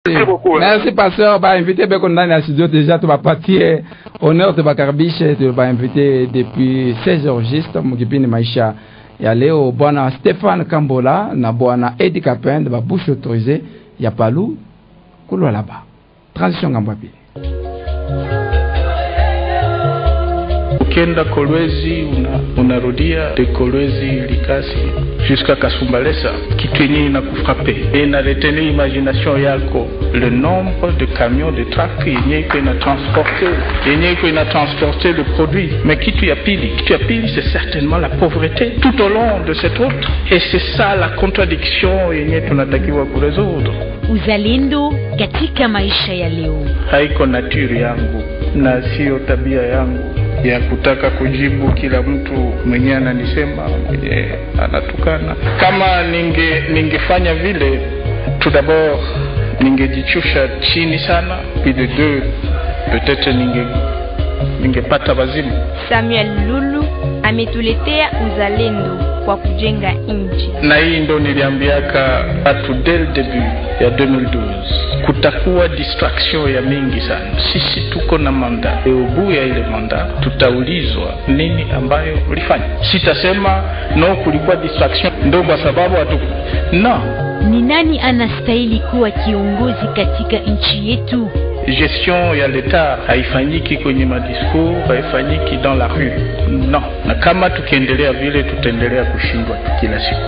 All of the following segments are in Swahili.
Merci beaucoup. Merci pasteur, ba invité be ko ndani ya studio déjà tu vas partir honneur de bakaribisha tu vas invité depuis 16h juste mukipini maisha ya leo bwana Stéphane Kambola na bwana Eddie Kapende ba bouche autorisée ya Palu kulwa là-bas. Transition ngamba pili. Ukienda Kolwezi unarudia de Kolwezi Likasi jusqu'à Kasumbalesa, kitu yenyewe inakufrape na retenir imagination yako le nombre de camions de truck yenyewe ina transporter le produit. Mais kitu ya pili c'est certainement la pauvreté tout au long de cette route, et c'est ça la contradiction yenyewe tunatakiwa kuresoudre. Uzalendo katika maisha ya leo haiko nature yangu na sio tabia yangu ya kutaka kujibu kila mtu mwenye ananisema, mwenye anatukana. Kama ningefanya vile, tout d'abord ningejichusha chini sana, puis de deux peut-être ningepata wazimu. Samuel Lulu ametuletea uzalendo kwa kujenga nchi. Na hii ndo niliambiaka watu dès le début ya 2012. Kutakuwa distraction ya mingi sana. Sisi tuko na manda. Ubu ya ile manda tutaulizwa nini ambayo ulifanya. Sitasema no kulikuwa distraction ndo kwa sababu no. Ni nani anastahili kuwa kiongozi katika nchi yetu? Gestion ya l'État haifanyiki kwenye madiscours, haifanyiki dans la rue. Non. Na kama tukiendelea vile tutaendelea kushindwa kila siku.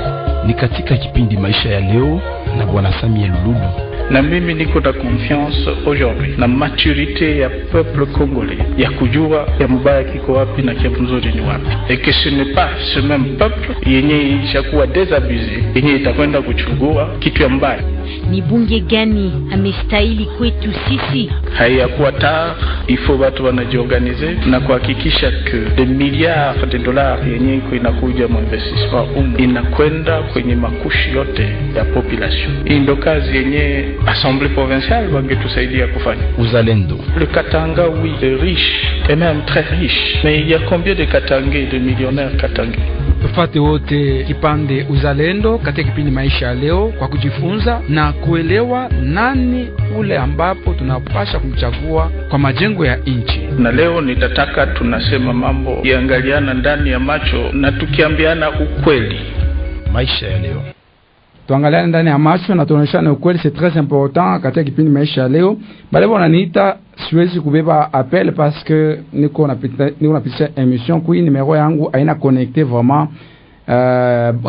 Ni katika kipindi maisha ya leo na bwana Samuel Lulu. Na mimi niko na confiance aujourd'hui na maturité ya peuple congolais ya kujua ya mbaya kiko wapi na kia mzuri ni wapi, et que ce n'est pas ce même peuple yenye ishakuwa désabusé yenye itakwenda kuchukua kitu ya mbaya. Ni bunge gani amestahili kwetu sisi? Haiyakuwa tard, il faut watu wanajiorganize na kuhakikisha que des milliards de dollars yenye iko inakuja mu investissement inakwenda kwenye makushi yote ya population. Hii ndo kazi yenye Assemblée provinciale wangetusaidia kufanya. Uzalendo. Le Katanga, oui, est riche, et même très riche. Mais il y a combien de Katangais, de millionnaires Katangais? Tufate wote kipande uzalendo katika kipindi maisha ya leo kwa kujifunza na kuelewa nani ule ambapo tunapasha kumchagua kwa majengo ya nchi. Na leo nitataka tunasema mambo iangaliana ndani ya macho na tukiambiana ukweli. Maisha ya leo. Tuangaliane ndani ya macho na tuonyeshane ukweli, c'est très important katika kipindi maisha ya leo. Bale wananiita siwezi kubeba appel parce que niko napitisha émission kui numero yangu haina connecté vraiment.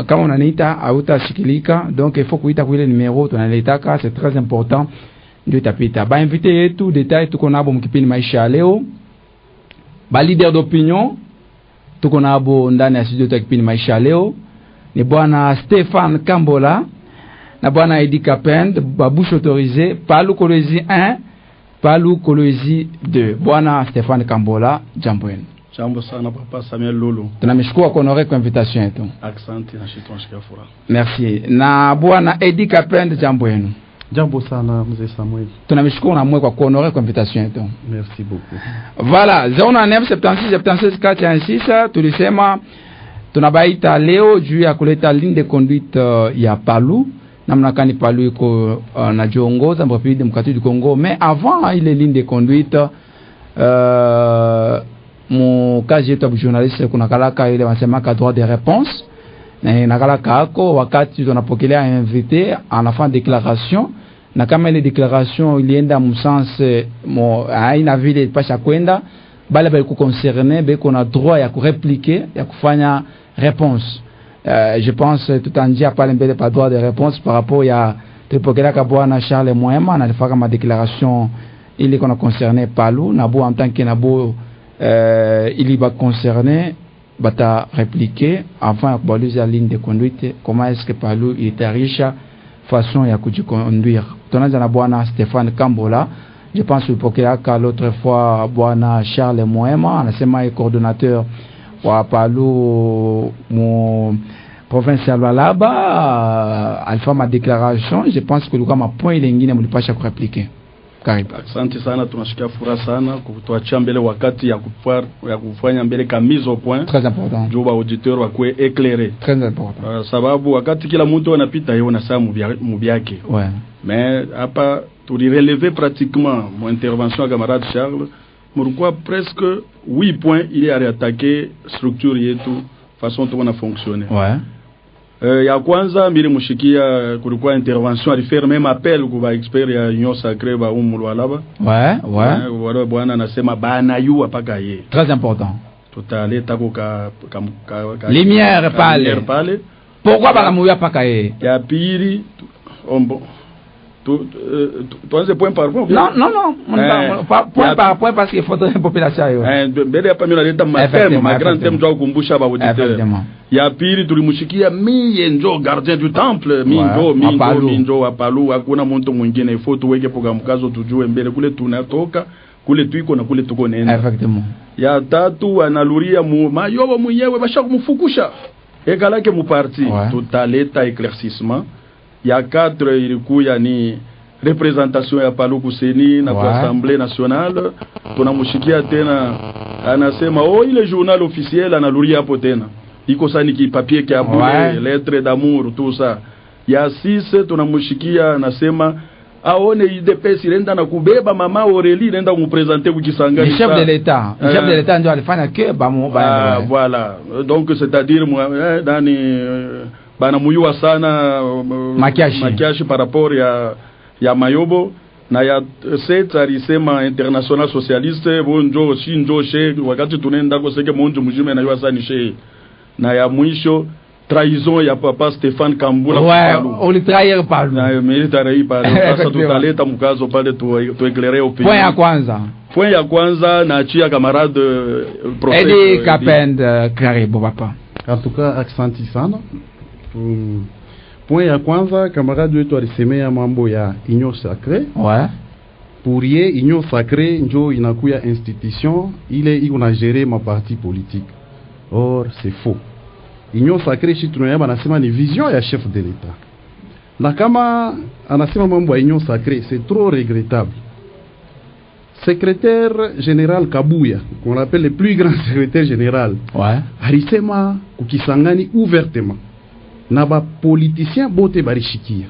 Kama unaniita hautashikilika, donc il faut kuita kwa ile numero tunalitaka, c'est très important ndio itapita. Ba invité yetu detail tuko nabo mkipindi maisha ya leo. Ba leader d'opinion tuko nabo ndani ya studio ya kipindi maisha ya leo. Ni bwana Stéphane Kambola na bwana Eddie Kapende, babouche autorisée, Palu Kolwezi 1, Palu Kolwezi 2. Bwana Stéphane Kambola, jambo yenu. Jambo sana papa Samuel Lulu. Tunamshukuru kwa honorer kwa invitation yetu. Asante na shitu nashikafura. Merci. Na bwana Eddie Kapende, jambo yenu. Jambo sana mzee Samuel. Tunamshukuru na mwe kwa honorer kwa invitation yetu. Merci beaucoup. Voilà, 097676 tulisema tunabaita leo juu ya kuleta ligne de conduite ya Palu. Namna kani Palu iko najiongoza mpapidi mkati du Congo, mais avant ile ligne de conduite mu kazi yetu ya journaliste kuna kalaka ile wanasema ka droit de réponse, na nakalaka ako wakati tunapokelea invité anafanya déclaration, na kama ile déclaration ilienda msens haina vile pasha kwenda bale bali concerné be kuna droit ya kurepliquer ya kufanya réponse. Je pense tout en dia pas l'embêter pas droit de réponse par rapport à tepokela ka bwana Charles Moema na alifaka ma déclaration il est concerné Palu na bo en tant que na bo il va concerné bata répliquer avant ya kubaliza la ligne de conduite comment est-ce que Palu il est riche façon ya kujiconduire. Tunaanza na bwana Stéphane Kambola. Je pense que pokela ka l'autre fois bwana Charles Moema anasema coordonnateur wa Palu mon provincial Lualaba alifanya ma déclaration. Je pense que le kama point lingine mlipasha ku répliquer. Karibu. Asante sana, tunashikia furaha sana kutuachia mbele wakati ya kufanya mbele mise au point. Très important. Juu ba auditeur wakwe éclairé. Très important. Sababu wakati kila mtu anapita yeye na saa mubyake. Ouais. Mais hapa tulirelever pratiquement mon intervention à camarade Charles. Pourquoi presque 8 points il est à réattaquer structure yetu façon dont on a fonctionné. Ouais. Ya kwanza mbili mushikia kulikuwa intervention alifaire même appel kwa expert ya Union Sacrée ba Mulwalaba. Ouais. Wale bwana anasema bana yu apaka ye. Très important. Tutaleta ka lumière pale. Pourquoi bana muya paka ye? Ya pili ombo. Tuanze point par point. Non. Point par point parce qu'il faudrait une population. Mbele hapa mimi naleta ma grand thème tu kukumbusha ba auditeur. Ya pili tulimushikia mie njo gardien du temple, minjo apalu hakuna mtu mwingine, ifo tuweke program kazo tujue mbele kule tunatoka, kule tuiko na kule tuko nenda. Effectivement. Ya tatu analuria mayobo mwenyewe basha kumfukusha. Ekalake mu parti tutaleta éclaircissement. Ya 4 ilikuya ni représentation ya Paluku Seni na kwa Assemblée nationale. Tunamushikia tena anasema ile journal officiel analuria hapo tena. Iko sani ki papier ki abule lettre d'amour tout ça. Ya 6 tunamushikia anasema aone IDPS irenda na kubeba mama Aurélie irenda kumpresenter kukisanga. Le chef de l'État. Le chef de l'État ndio alifanya ke voilà. Donc c'est-à-dire moi dani bana muyua sana makiashi par rapport ya Mayobo na ya 7 alisema international socialiste bonjo shinjo she wakati tunaenda kwa seke monjo mjime na yua sana she na ya mwisho trahison ya papa Stéphane Kambula. Ouais, on le trahir par lui. Na military par sasa tutaleta mkazo pale tu éclairer au pays. Point ya kwanza na achia camarade professeur Eddie Kapend karibu papa. En tout cas accenti sana. Point ya kwanza camarade wetu alisemea mambo ya Union Sacrée. Ouais. Pour ye Union Sacrée njo inakuya institution ile iko na gérer ma parti politique. Or c'est faux. Union Sacrée shi tunayaba anasema ni vision ya chef de l'État. Na kama anasema mambo ya Union Sacrée, c'est trop regrettable. Secrétaire général Kabuya, qu'on appelle le plus grand secrétaire général. Ouais. Alisema kukisangani ouvertement. Na ba politicien bote barishikia.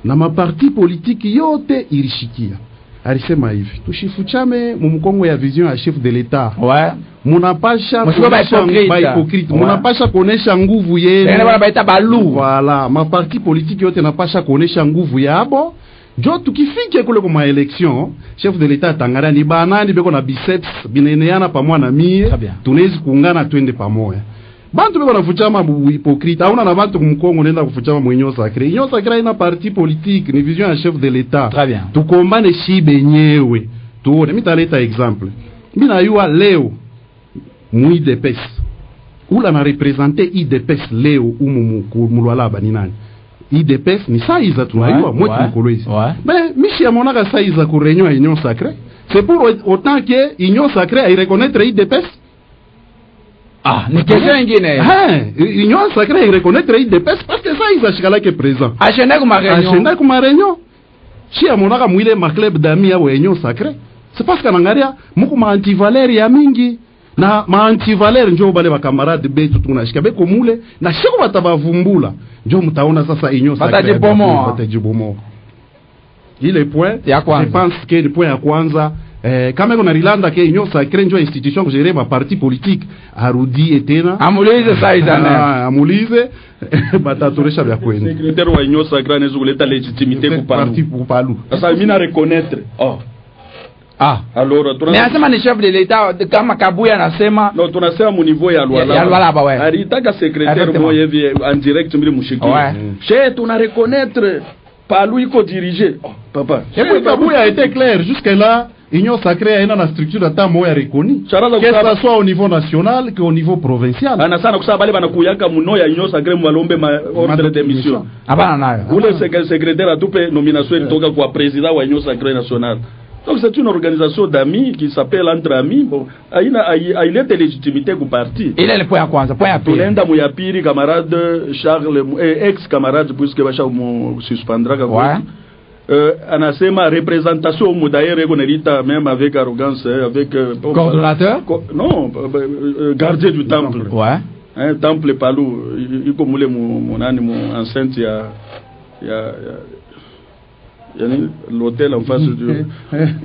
Na ma parti politique yote irishikia. Alisema hivi, tushifuchame mumukongo ya vision ya chef de l'État. Ouais. Munapasha hypocrite. Munapasha kuonesha nguvu yenu. Wana baita balu. Voilà, ma parti politique yote napasha kuonesha nguvu yabo. Jo tukifike kule kwa election, chef de l'État tangara ni banani beko na biceps bineneana pamoja na mie. Tunaweza kuungana twende pamoja. Bantu beko nafuchama hypocrite. Hauna na bantu kumkongo nenda kufuchama mwenyo Sacré. Union Sacré ina parti politique, ni vision ya chef de l'État. Très bien. Tukombane shibe nyewe. Tuone mitaleta exemple. Mina yua leo IDPS. Ula na representer IDPS leo Mulwalaba ni nani? IDPS ni saiza tunayua mwetu mkolwezi. Mais mishi amonaka saiza ku réunion ya Union Sacrée. C'est pour autant que Union Sacrée ay reconnaître IDPS. Ah, ni question ingine. Union Sacrée ay reconnaître IDPS parce que saiza shikala ke présent. Agenda kuma réunion. Si amonaka mwile ma club d'amis ya Union Sacrée. C'est parce qu'anangaria muko ma anti-valeur ya mingi. Na ma anti-valeur njo bale ba camarade betu tunashika beko mule na shiko batabavumbula njo mtaona sasa Union Sacrée batajibomo. Ile point je pense que le point ya kwanza kama kuna rilanda ke Union Sacrée njo institution gérée par parti politique arudi etena amulize saiza amulize batatoresha bya kwenda secrétaire wa Union Sacrée nezo kuleta légitimité pour parti pour palu sasa mimi na reconnaître alors mais anasema ni chef de l'État kama Kabuya anasema non tunasema mu niveau ya Lualaba alitaka secrétaire moyo hivi en direct mbili mushiki chez tuna reconnaître Palu iko dirigé papa et Kabuya a été clair jusqu'à là Union Sacrée a une structure d'ata moya reconnue que ça soit au niveau national que au niveau provincial ana sana kusaba bale banakuyaka muno ya Union Sacrée mwalombe ma ordre de mission abana nayo ule secrétaire atupe nomination ilitoka kwa président wa Union Sacrée nationale. Donc c'est une organisation d'amis qui s'appelle entre amis. Bon, il est de légitimité du parti. Il est le point à kwanza, point à pili. Tulenda muyapiri camarade Charles ex camarade puisque bacha mu suspendra ka. anasema représentation d'ailleurs eko nerita même avec arrogance avec coordonnateur non gardien du temple ouais temple Palou iko mule monani mu enceinte ya l'hôtel en face du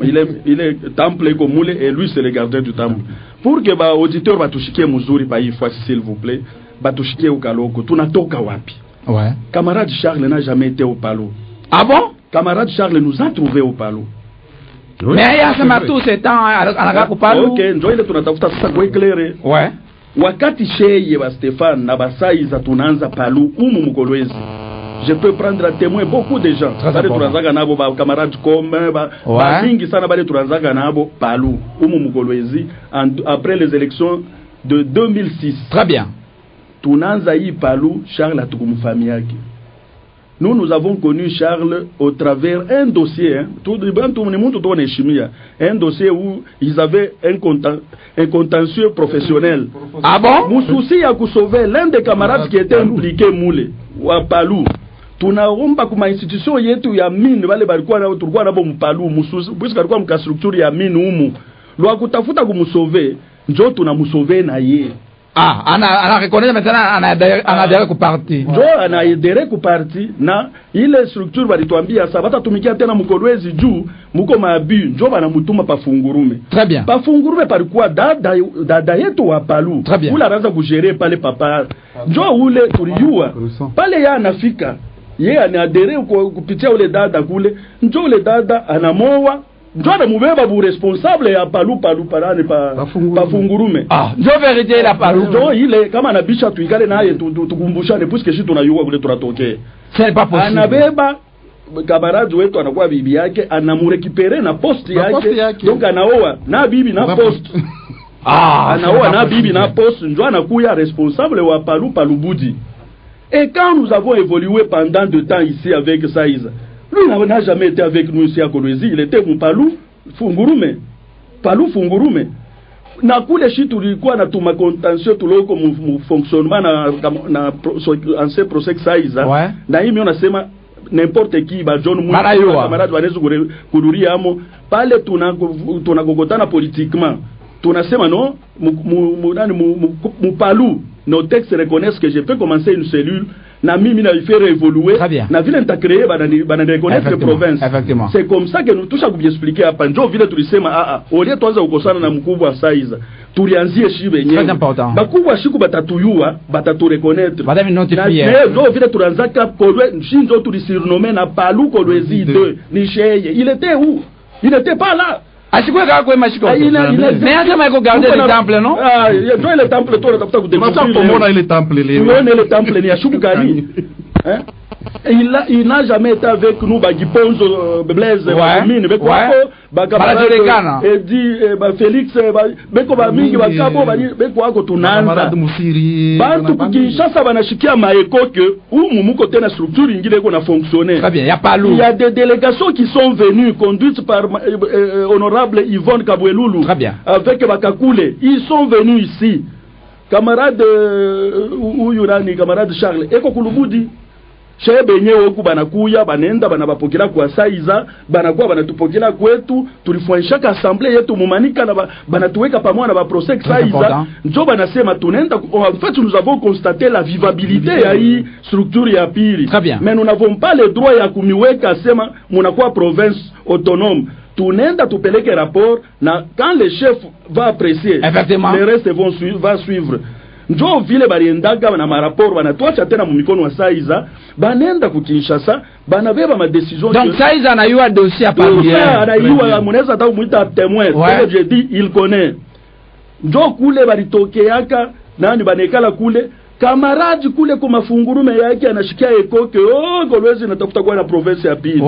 il est temple iko mule et lui c'est le gardien du temple pour que ba auditeur batushikie mzuri pa hii fois s'il vous plaît batushikie ukaloko tunatoka wapi ouais camarade Charles n'a jamais été au Palou. Ah bon? Camarade Charles nous a trouvé au Palou. Mais il y a ce tout ce temps à Palou. OK, ndio ile tunatafuta sasa kueklere. Ouais. Wakati sheye ba Stéphane na basaiza tunaanza Palou umu Mkolwezi. Je peux prendre à témoin beaucoup de gens. Bale tunaanzaga nabo ba camarades comme ba mingi sana bale tunaanzaga nabo Palou umu Mkolwezi après les élections de 2006. Très bien. Tunaanza hii Palou Charles atukumfamia yake. Nous avons connu Charles au travers un dossier, un dossier où ils avaient un contentieux professionnel. Ah bon? Moussoussi a sauvé l'un des camarades qui était impliqué moule ou à Palou. Tunaomba kuma institution yetu ya mine wale balikuwa na tulikuwa nabo mpalou Moussoussi puisque alikuwa mka structure ya mine humu. Lwa kutafuta kumsauver, njo tunamsauver na ye. Ah, ana reconnaît maintenant ana adhéré ku parti. Jo ana adhéré ku parti na ile structure walituambia sabata tumikia tena Mkolwezi juu muko maabu njo bana mutuma pa Fungurume. Très bien. Pa Fungurume palikuwa dada yetu wa Palou. Ule anaanza kugere pale papa. Njo ule tuliyua. Pale ya anafika. Ye ana adhéré kupitia ule dada kule. Njo ule dada anamoa njo anamubeba bu responsable ya Palou parane pa Fungurume. Ah, njo vérité la Palou. Njo ile kama anabisha tuikale naye tukumbushane puisque sisi tunayua kule tunatokea. C'est pas possible. Anabeba camarade wetu anakuwa bibi yake anamurekipere na poste yake. Donc anaoa na bibi na poste. Ah, anaoa na bibi na poste njo anakuya responsable wa Palou Budi. Et quand nous avons évolué pendant de temps ici avec Saïza, lui n'a jamais été avec nous ici à Kolwezi, il était mon Palou Fungurume. Palou Fungurume. Na kule shi tulikuwa na tuma contentieux tuloko mu fonctionnement na ancien procès Saïza. Ouais. Na hii mimi nasema n'importe qui ba John Mou camarade wanaweza kurudia amo pale tunagogotana politiquement. Tunasema non mu Palou nos textes reconnaissent que je peux commencer une cellule na mimi na faire évoluer na vile nita bana reconnaître les provinces. C'est comme ça que nous toucha kubiexpliquer hapa njo vile tulisema olie tuanza ukosana na mkubwa Saiza tulianzie shibe yenyewe bakubwa shiku batatuyua batatu reconnaître njo vile tulianzaka Kolwezi shinjo tulisurnommer na Palou Kolwezi 2 ni sheye il était où? Il n'était pas là. Ashikwe kwa mashiko. Mais asema iko garder le temple non? Ah, ndio ile temple tu unatafuta kudécouvrir. Tunaona ile temple leo. Tunaona ile temple ni ashuku gani? Hein? Il n'a jamais été avec nous Bagiponzo Blaise Mine beko bakabarekana et dit Félix beko ba mingi bakabo beko wako tunaanza bantu Kinshasa banashikia maeko que umu muko tena structure ingine iko na fonctionner. Très bien, il y a Palou. Il y a des délégations qui sont venues conduites par honorable Yvonne Kabweloulou. Très bien. Avec Bakakule, ils sont venus ici. Camarade Uyurani, camarade Charles eko kulubudi Chebe yenyewe huku banakuya banenda banabapokela kwa Saiza banakuwa banatupokela kwetu tulifanyisha assemblée yetu mumanika na banatuweka pamoja na ba procès Saiza njo banasema tunaenda en fait nous avons constaté la vivabilité ya hii structure ya pili mais nous n'avons pas le droit ya kumiweka sema munakuwa province autonome tunaenda tupeleke rapport na quand le chef va apprécier les restes va suivre njo vile baliendaga na maraporo banatuacha tena mu mikono wa Saiza banenda ku Kinshasa banabeba ma décision. Donc Saiza anayua dossier à part bien anayua munaweza hata kumuita témoin comme je dis il connaît njo kule balitokeaka nani banekala kule camarade kule kwa Mafungurume yake anashikia ekoke Kolwezi natafuta kwa na province ya pili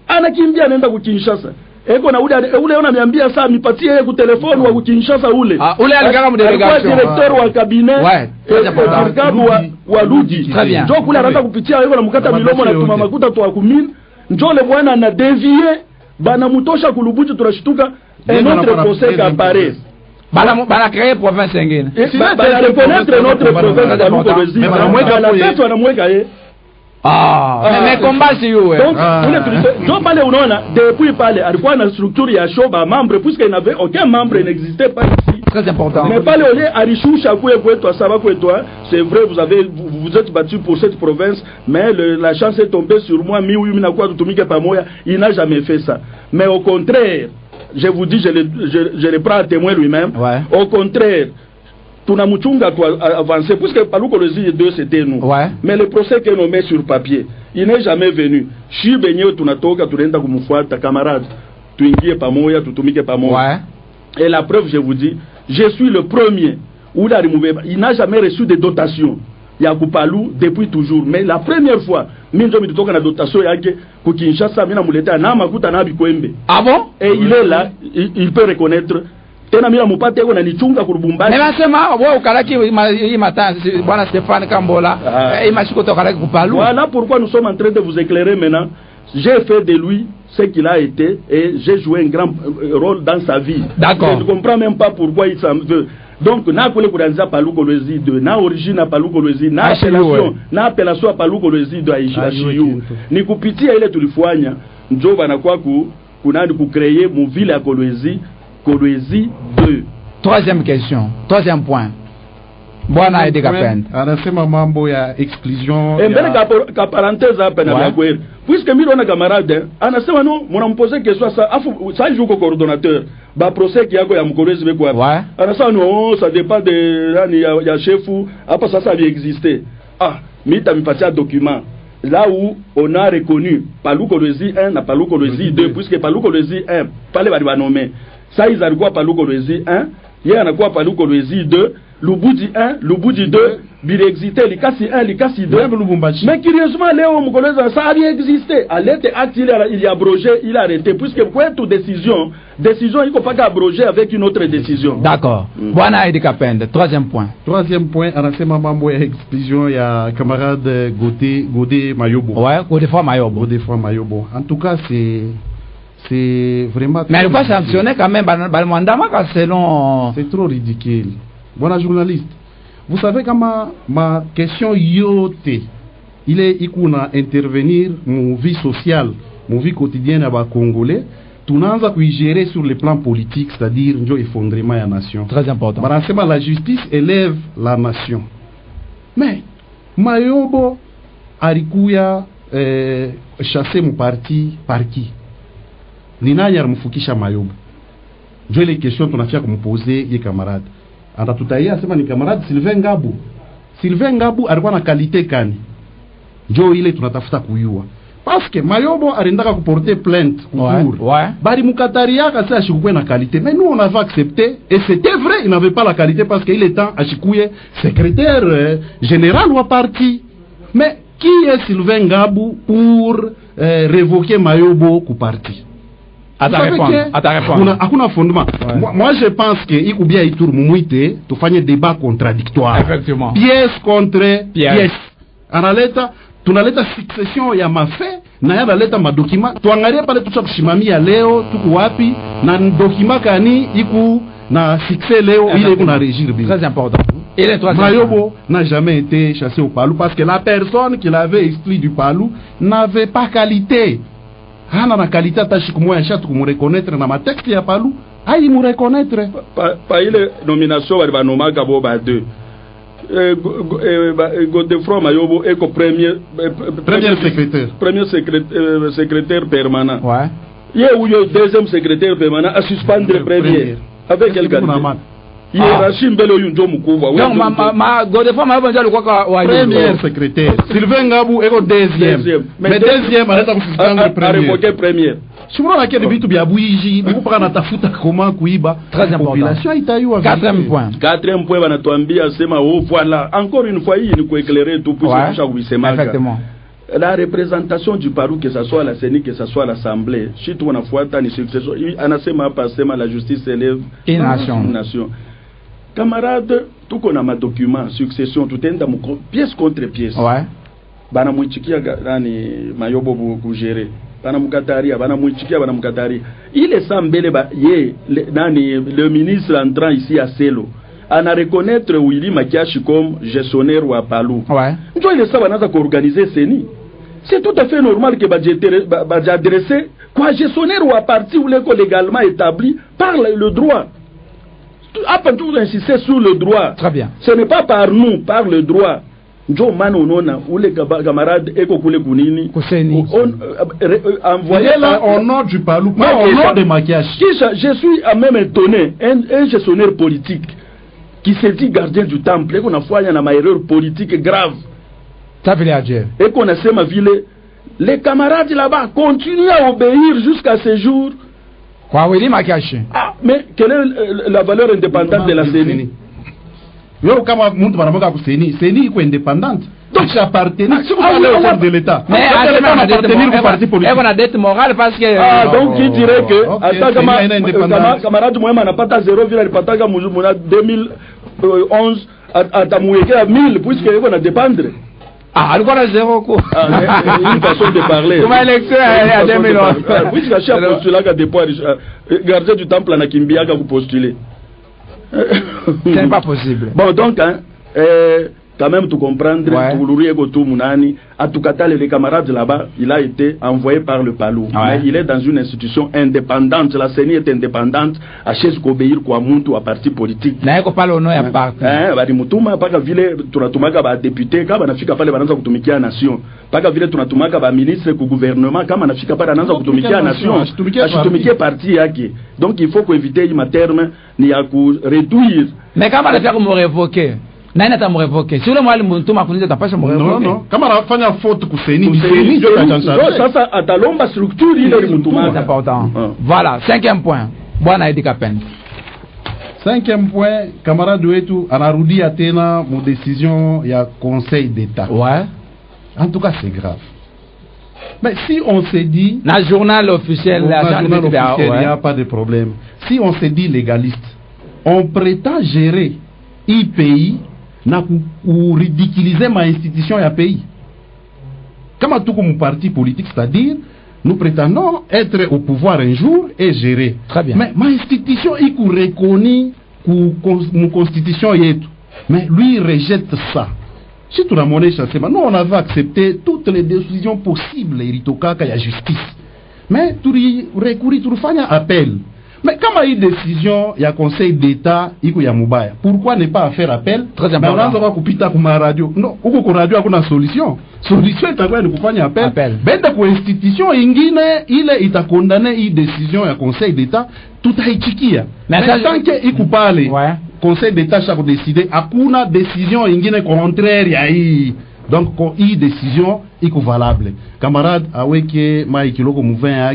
anakimbia anaenda ku Kinshasa. Eko na ule unaniambia saa mipatie yeye ku telefoni wa Kinshasa ule. Ule alikaka mdelegation. Directeur wa cabinet. Wa Ludi. Njo kule anaanza kupitia yeye na mkata milomo na tuma makuta to akumini. Njo le bwana na dévier bana mutosha kulubuji tunashtuka notre procès apparaît. Bana créer province nyingine. Bana reconnaître notre province ya Kolwezi. Bana mweka yeye. Mais combat si yo. Donc pale unaona depuis pale alikuwa na structure ya shoba membre puisqu'il n'avait aucun membre n'existait pas ici. Très important. Mais pale ole arishusha kwetu asaba kwetu, c'est vrai vous êtes battu pour cette province, mais la chance est tombée sur moi, mimi na kwa tutumike pamoja, il n'a jamais fait ça. Mais au contraire, je vous dis, je le prends à témoin lui-même. Ouais. Au contraire, tunamuchunga tu avancer puisque Paluku Lwezi 2 c'était nous. Ouais. Mais le procès que nous met sur papier, il n'est jamais venu. Shi benye tunatoka tunaenda kumfuata camarade. Tuingie pamoja, tutumike pamoja. Ouais. Et la preuve, je vous dis, je suis le premier où il n'a jamais reçu de dotation. Yakupalou depuis toujours, mais la première fois minjo mitoka na dotation yake ku Kinshasa mina muleta na makuta na Bikwembe. Ah bon? Et il est là, il peut reconnaître. Tena mina mupate ko na nichunga ku Lubumbashi. Mais nasema wewe ukalaki matin bwana Stéphane Kambola imashiko tokalaki ku Palou. Voilà pourquoi nous sommes en train de vous éclairer maintenant. J'ai fait de lui ce qu'il a été et j'ai joué un grand rôle dans sa vie. D'accord. Je ne comprends même pas pourquoi il s'en veut. Donc na kule kuranza Paluku Lwezi 2 na origine Paluku Lwezi na appellation Paluku Lwezi 2 aishiyu ni kupitia ile tulifanya njo banakuwa kunani kucréer mu ville ya Kolwezi 2. Troisième question, troisième point. Bwana Edi Kapende anasema mambo ya exclusion mbele ka parenthèse hapa na ya kweli puisque mimi na camarade anasema no mnamposer question ça afu ça joue comme coordonnateur ba procès yako ya Mkolwezi beko hapa anasema no ça dépend de nani ya chefu hapa sasa avait existé mimi tamipatia document là où on a reconnu Paluku Lwezi 1 na Paluku Lwezi 2 puisque Paluku Lwezi 1 pale bali banome ça ils alikuwa Paluku Lwezi 1 yeye anakuwa Paluku Lwezi 2 Lubudi 1, Lubudi 2, Birexité, Likasi 1, Likasi 2. Mais curieusement, Léo Mkolwezi, ça a bien existé. À l'été acte, il a abrogé, il a arrêté. Puisque pour toute décision, il ne faut pas abroger avec une autre décision. D'accord. Bwana Edi Kapende, troisième point. Troisième point, anasema mambo ya exclusion ya camarade Godé Mayobo. Ouais, Godefroid Mayobo. En tout cas, c'est vraiment... Mais il faut sanctionner quand même, selon... C'est trop ridicule. Bon journaliste, vous savez comment ma question yote, il est ikuna intervenir mon vie sociale, mon vie quotidienne à Congolais, tunaanza kuigérer sur le plan politique, c'est-à-dire njo effondrement ya nation. Très important. Barasema la justice élève la nation. Mais Mayobo alikuya chasser mon parti par qui? Ni nani alimfukisha Mayobo? Njo les questions tunafia kumposer ye camarade. Anda tutaia asema ni camarade Sylvain Ngabu alikuwa na qualité kani? Njo ile tunatafuta kuyua. Parce que Mayobo alindaka kuporter plainte pour. Bari mukataria kasi ashikukwe na qualité. Mais nous on avait accepté et c'était vrai, il n'avait pas la qualité parce qu'il est temps ashikuye secrétaire général ou parti. Mais qui est Sylvain Ngabu pour révoquer Mayobo ku parti? À ta réponse. Hakuna fondement. Moi je pense que ikubia ituru mumuite tufanye débat contradictoire. Effectivement. Pièce contre pièce. Analeta tunaleta succession ya mafe na yanaleta madokima. Tuangalie pale tushimamia leo tuko wapi na dokima kani iku na succès leo ile kuna régir bien. Très important. Mayobo n'a jamais été chassé au Palou parce que la personne qui l'avait exclu du Palou n'avait pas qualité. Hana na qualité tashi kumwa chat kumu reconnaître na ma texte ya Palou ayi mu reconnaître pa ile nomination bali banoma gabo ba 2 Godefroid Mayobo eko premier secrétaire permanent. Ouais. Ye deuxième secrétaire permanent a suspendre premier avec quel qualité? Hiérarchie mbele yunjo mukubwa. Donc ma Godefroid Mayobo ndio alikuwa wa premier secrétaire. Sylvain Ngabu eko deuxième. Mais deuxième arrête kususpendre premier. Chumwa laquelle bitu bya buiji bukupaka natafuta comment kuiba. Très important. Population itayua. Quatrième point banatuambia sema voilà encore une fois hii ni kuéclairer tout pour ça kuisema. Effectivement. La représentation du Palou, que ce soit la CENI, que ce soit l'Assemblée, si tu as fuata ni succession, anasema pasema la justice élève une nation. Camarade, tout qu'on a ma document, succession, tout est dans pièce contre pièce. Ouais. Bana mwichikia nani Mayobo bugere. Bana mukataria. Il est sambele ba le ministre entrant ici à Selo. À reconnaître Willy Makiashi comme gestionnaire ou à Palou. Ouais. Il est ça, on a organisé CENI. c'est tout à fait normal que j'ai adressé quoi gestionnaire ou à partir où l'école légalement établi par le droit. Après tout, insister sur le droit. Très bien. Ce n'est pas par nous, par le droit. Joe Manonona ou les camarades Eko Kule Kunini envoyé là au nom du Palou, pas au nom de maquillage. Je suis même étonné, un gestionnaire politique qui se dit gardien du temple et qu'on a fait une erreur politique grave. Ça veut dire et qu'on a fait ma ville, les camarades là-bas continuent à obéir jusqu'à ce jour. Ah, mais quelle est la valeur indépendante de la CENI? Yo kama muntu banaboka ku CENI iko indépendante. Donc ça appartient au chef de l'État. Mais appartenir au parti politique. On a dette morale parce que donc qui dirait que camarade moi n'a pas ta 0 vile alipata kama muna 2011 atamweke à 1000 puisque on a dépendre. Ah, alikuwa na 0 ko. Une façon de parler. Comment élection à 2011. Oui, c'est chef postulat ka dépôt gardien du temple na kimbia ka postuler. Ce n'est pas possible. Bon, donc, quand même, tout comprendre, à tout cas, les camarades là-bas, il a été envoyé par le Palou. Mais il est dans une institution indépendante. La CENI est indépendante. À chaise qu'obéir quoi monte à parti politique. N'a pas le nom à parti. Badi mutuma pas que ville tunatumaka ba député kama nafika pale banaanza kutumikia nation. Pas que ville tunatumaka ba ministre ku gouvernement kama nafika pale anaanza kutumikia nation. Ashitumikie parti yake. Donc il faut éviter il terme ni ya ku réduire. Mais comment le faire me révoquer? Nani atamu révoquer? Si le mwalimu mtuma kunisha tapasha mu révoquer. Non. Kama anafanya faute ku CENI, sasa atalomba structure ile mtuma. C'est important. Voilà, 5e point. Bwana Edi Kapende. 5e point, camarade wetu anarudia tena mu décision ya Conseil d'État. Ouais. En tout cas, c'est grave. Mais si on se dit... Dans le journal officiel, il n'y a pas de problème. Si on se dit légaliste, on prétend gérer un pays ou ridiculiser ma institution et un pays. Comme tout comme parti politique, c'est-à-dire, nous prétendons être au pouvoir un jour et gérer. Très bien. Mais ma institution, il reconnaît mon constitution. Mais lui, il rejette ça. Si tout le monde est chassé, nous on avait accepté toutes les décisions possibles, il y a la justice. Mais tout recourir, tout faire un appel. Mais quand il y a une décision, il y a un conseil d'État, il y a Moubaya. Pourquoi ne pas faire appel? Très important. On va couper la radio. Non, on va radio une solution. Solution est encore de faire un appel. Ben de constitution, il a condamné une décision, il y a un conseil d'État, tout a été. Mais tant qu'il ne pas aller, conseil d'État chaque décidé, à une décision, il y a contraire. Donc, une décision est valable. Camarade, avec Mike Loko Mouvin,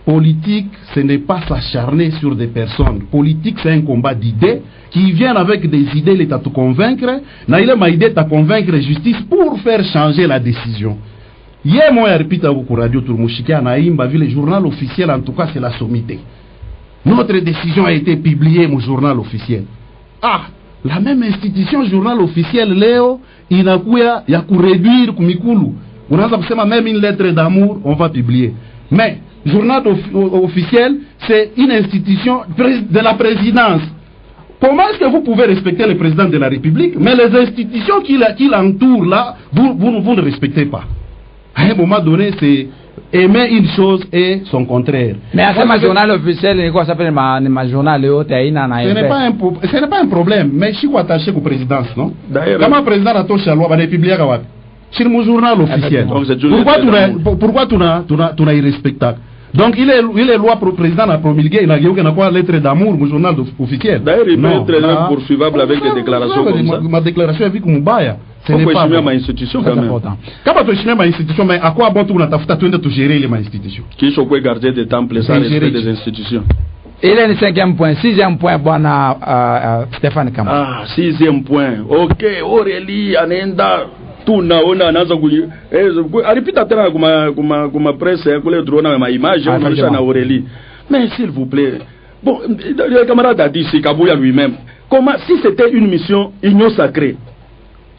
politique, ce n'est pas s'acharner sur des personnes. Politique, c'est un combat d'idées qui viennent avec des idées, l'État te convaincre. Naïle ma idée t'a convaincre la justice pour faire changer la décision. Hier, moi, je répète à vous, Radio Tourmouchiki, Naïmba, le journal officiel, en tout cas, c'est la sommité. Notre décision a été publiée au journal officiel. Ah, la même institution, journal officiel, Léo, il a réduire Kumikulu. On a même une lettre d'amour, on va publier. Mais, journal officiel, c'est une institution de la présidence. Comment est-ce que vous pouvez respecter le président de la République, mais les institutions qui l'entourent là, vous ne respectez pas? À un moment donné, c'est aimer une chose et son contraire. Mais à ce journal officiel, quoi s'appelle ma journal ce n'est pas un problème, mais je suis attaché au présidence, non? Comment le président a touché la loi, il a publié sur mon journal officiel. Pourquoi tu n'as irrespectable? Donc il est loi pour le président a promulgué, il n'a pas lettre d'amour au journal officiel. D'ailleurs, il peut être poursuivable avec des déclarations comme ça. Ma déclaration avec Moubaya. Ce n'est pas ma institution quand même. Quand tu as ma institution, mais à quoi bon tu as gérer les institutions? Qui sont quoi garder des temples sans respect des institutions? Il est le 5e point, 6e point, Stéphane Kama. Ah, 6e point. Ok, Aurélie, Anenda. Tunaona anaanza aripita tena kuma presse kule drone na image anaonyesha na Aurélie. Mais s'il vous plaît, bon, le camarade a dit c'est Kabouya lui-même. Comment si c'était une mission union sacrée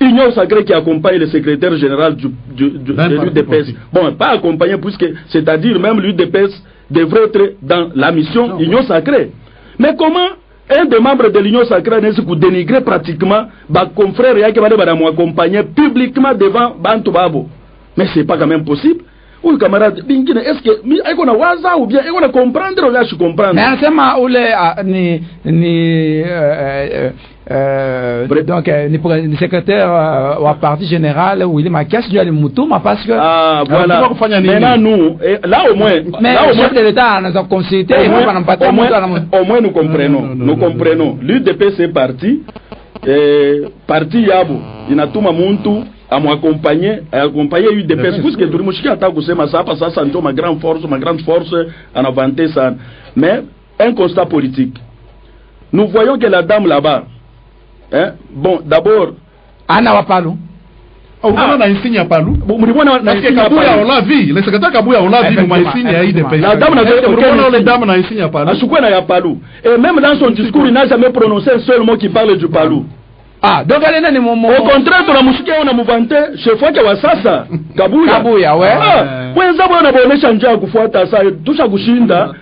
qui accompagne le secrétaire général de l'UDPS. Bon, pas accompagné puisque c'est-à-dire même l'UDPS devrait être dans la mission union sacrée. Mais comment un des membres de l'Union sacrée n'est pas dénigré pratiquement, bah confrère yake bade bada m'accompagner publiquement devant Bantu Babo. Mais c'est pas quand même possible. Ou camarade, est-ce que est-ce qu'on a waza ou bien est-ce qu'on a comprendre ou là je comprends? Mais anasema ule donc ni secrétaire wa parti général où il m'a cassé du Mutuma parce que voilà. Maintenant nous là au moins le chef de l'État nous a consulté au moins nous comprenons l'UDPS parti yabo inatuma muntu accompagner UDPS puisque tulimushika hata kusema sasa ndio ma grande force en avanter ça, mais un constat politique, nous voyons que la dame là-bas, bon, d'abord Anna Wapalu. On a insigne à Palu. Parce que Kabouya, on l'a vu. Le secrétaire Kabouya, on l'a vu. On m'a insigne à IDPS. La dame n'a insigne à Palu. Et même dans son discours, il n'a jamais prononcé un seul mot qui parle du Palu. Donc elle est au contraire de la mouchike on a mouvanté chez fois wa sasa Kabouya ouais kwanza bwana bonesha njia kufuata sasa tusha kushinda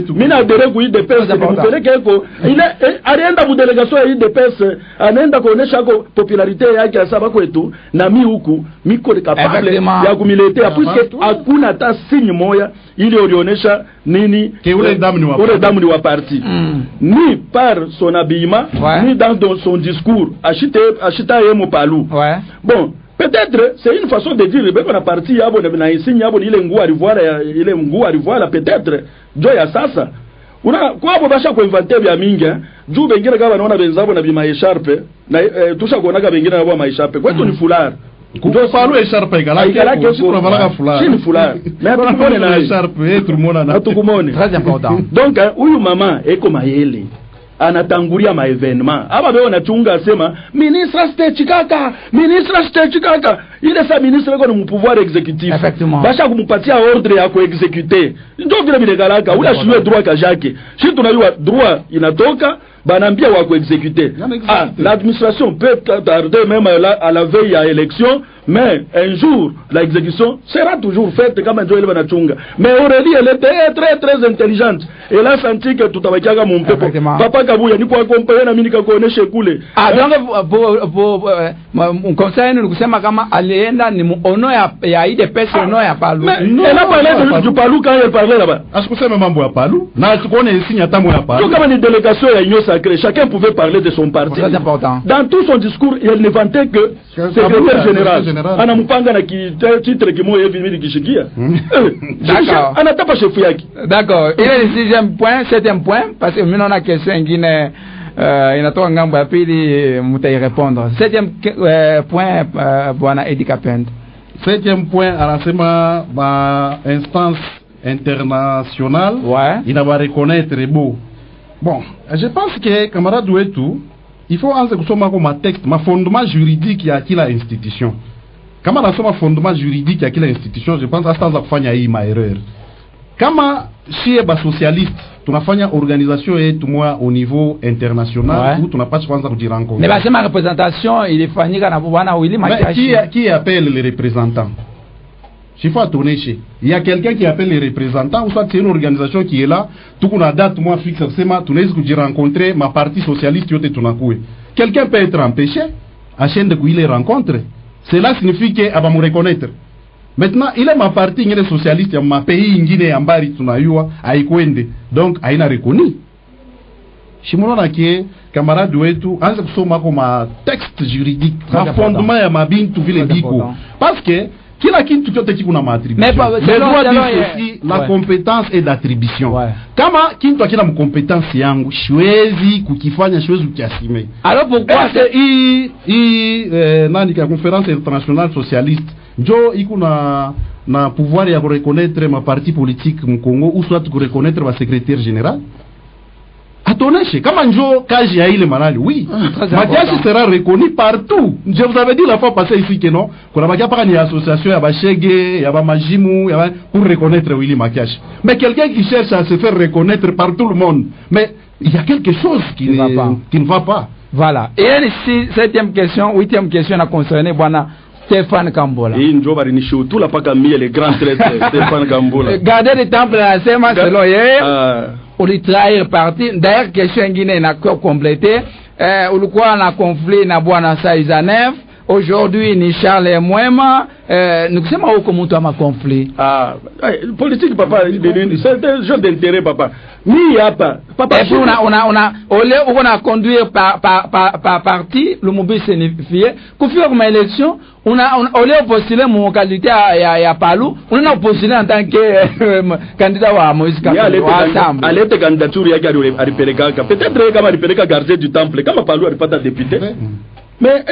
mimi na dere ku IDPS kupeleka huko ile alienda mu delegation ya IDPS anaenda kuonesha ko popularité yake sasa kwetu na mimi huku miko capable ya kumiletea puisque hakuna hata signe moya ile ilionesha nini ule damu ni wa parti ni par son habillement ni dans son discours achita yemo Palu. Bon, peut-être c'est une façon de dire qu'on a parti yabo na insigne yabo ile nguo alivoila peut-être jo ya sasa una kwa hapo basha kuinventer vya mingi juu bengine kama naona benzabo na bima echarpe na tusha kuona kama bengine na bima echarpe kwetu ni foulard kujo Palu echarpe igala kesho kuna vala foulard ni foulard mais tukumone na echarpe tout le monde na tukumone très important. Donc huyu mama eko mayele anatangulia ma evenement aba beo nachunga sema ministre Stechikaka ile sa ministre ko mu pouvoir exécutif basha kumupatia ordre ya ko exécuter ndio vile vile galaka ula shule droit ka Jacques si tunajua droit inatoka banambia wa ko exécuter l'administration peut tarder même à la veille à élection mais un jour l'exécution sera toujours faite comme Joël Banachunga. Mais Aurélie elle était très intelligente. Elle a senti que tout avait kaga mon peuple. Papa Kabouya ni kwa accompagner na mimi nikakuonesha kule. Donc mon conseil nous kusema kama alienda ni ono ya IDPS ono ya Palu. Elle a parlé du Palu quand elle parlait là-bas. Asikusema mambo ya Palu na tukoone insigne tamu ya Palu. Donc comme une délégation ya Union Sacrée, chacun pouvait parler de son parti. Très important. Dans tout son discours, il ne vantait que secrétaire général. Anamupanga na titre kimoja hivi mimi nikishikia. D'accord. Anatapa chef yake. D'accord. Il est le 6e point, 7e point parce que mimi naona question nyingine inatoka ngambo ya pili mtai répondre. 7e point bwana Edi Kapende. 7e point anasema ba instance internationale il va reconnaître beau. Bon, je pense que camarade wetu il faut anze kusoma kwa texte ma fondement juridique ya kila institution. Kama nasoma fondement juridique ya kila institution, je pense hasta kufanya hii erreur. Kama shie ba socialiste tunafanya organisation yetu moja au niveau international ou tunapaswa kwanza kujirencontrer. Mais basema représentation ilifanyika na bwana Willy Makashi. Qui appelle les représentants? Il faut attourner. Il y a quelqu'un qui appelle les représentants ou soit c'est une organisation qui est là, tout qu'on a date moi fixe sema tunaweza kujirencontrer ma parti socialiste yote tunakuwe. Quelqu'un peut être empêché à chaîne de kuile rencontre. Cela signifie que aba mu reconnaître. Maintenant, il est ma partie ngine socialiste ya ma pays ngine ambari tunayua haikwende. Donc haina reconnu. Shimona ke camarade wetu anza kusoma kama texte juridique, ma fondement ya mabintu vile biko. Parce que kila kitu chote kiko na attribution. Mais droit aussi la compétence et d'attribution. Kama kintu akina mkompetence yangu siwezi kukifanya, siwezi kukiasime. Alors pourquoi nani ka conférence internationale socialiste njo iko na pouvoir ya reconnaître ma parti politique mu Congo ou soit reconnaître ma secrétaire général? Atoneshe kama njo kaji ya ile manali oui Makashi sera reconnu partout. Je vous avais dit la fois passée ici que non qu'on a pas une association ya bashege ya ba majimu ya pour reconnaître Willy Makashi, mais quelqu'un qui cherche à se faire reconnaître par tout le monde, mais il y a quelque chose qui ne va pas. Voilà. Et ici 7e question, 8e question a concerné bwana Stéphane Kambola. Et njo bari ni show tout la paka mie les grands traîtres Stéphane Kambola. Gardez le temple la sema selon hier. Ou le trahir parti. D'ailleurs question ngine na complété ulikuwa na conflit na bwana Saizanev aujourd'hui ni Charles Mwema nous sommes au comment à ma conflit politique papa c'est un jeu d'intérêt papa ni hapa papa et puis on a conduire par parti le mobile signifié qu'on fait comme élection on a postulé mon candidat à Palou on a postulé en tant que candidat à Moïse Katumbi à l'été candidature ya alipeleka peut-être kama alipeleka gardien du temple kama Palou alipata député mais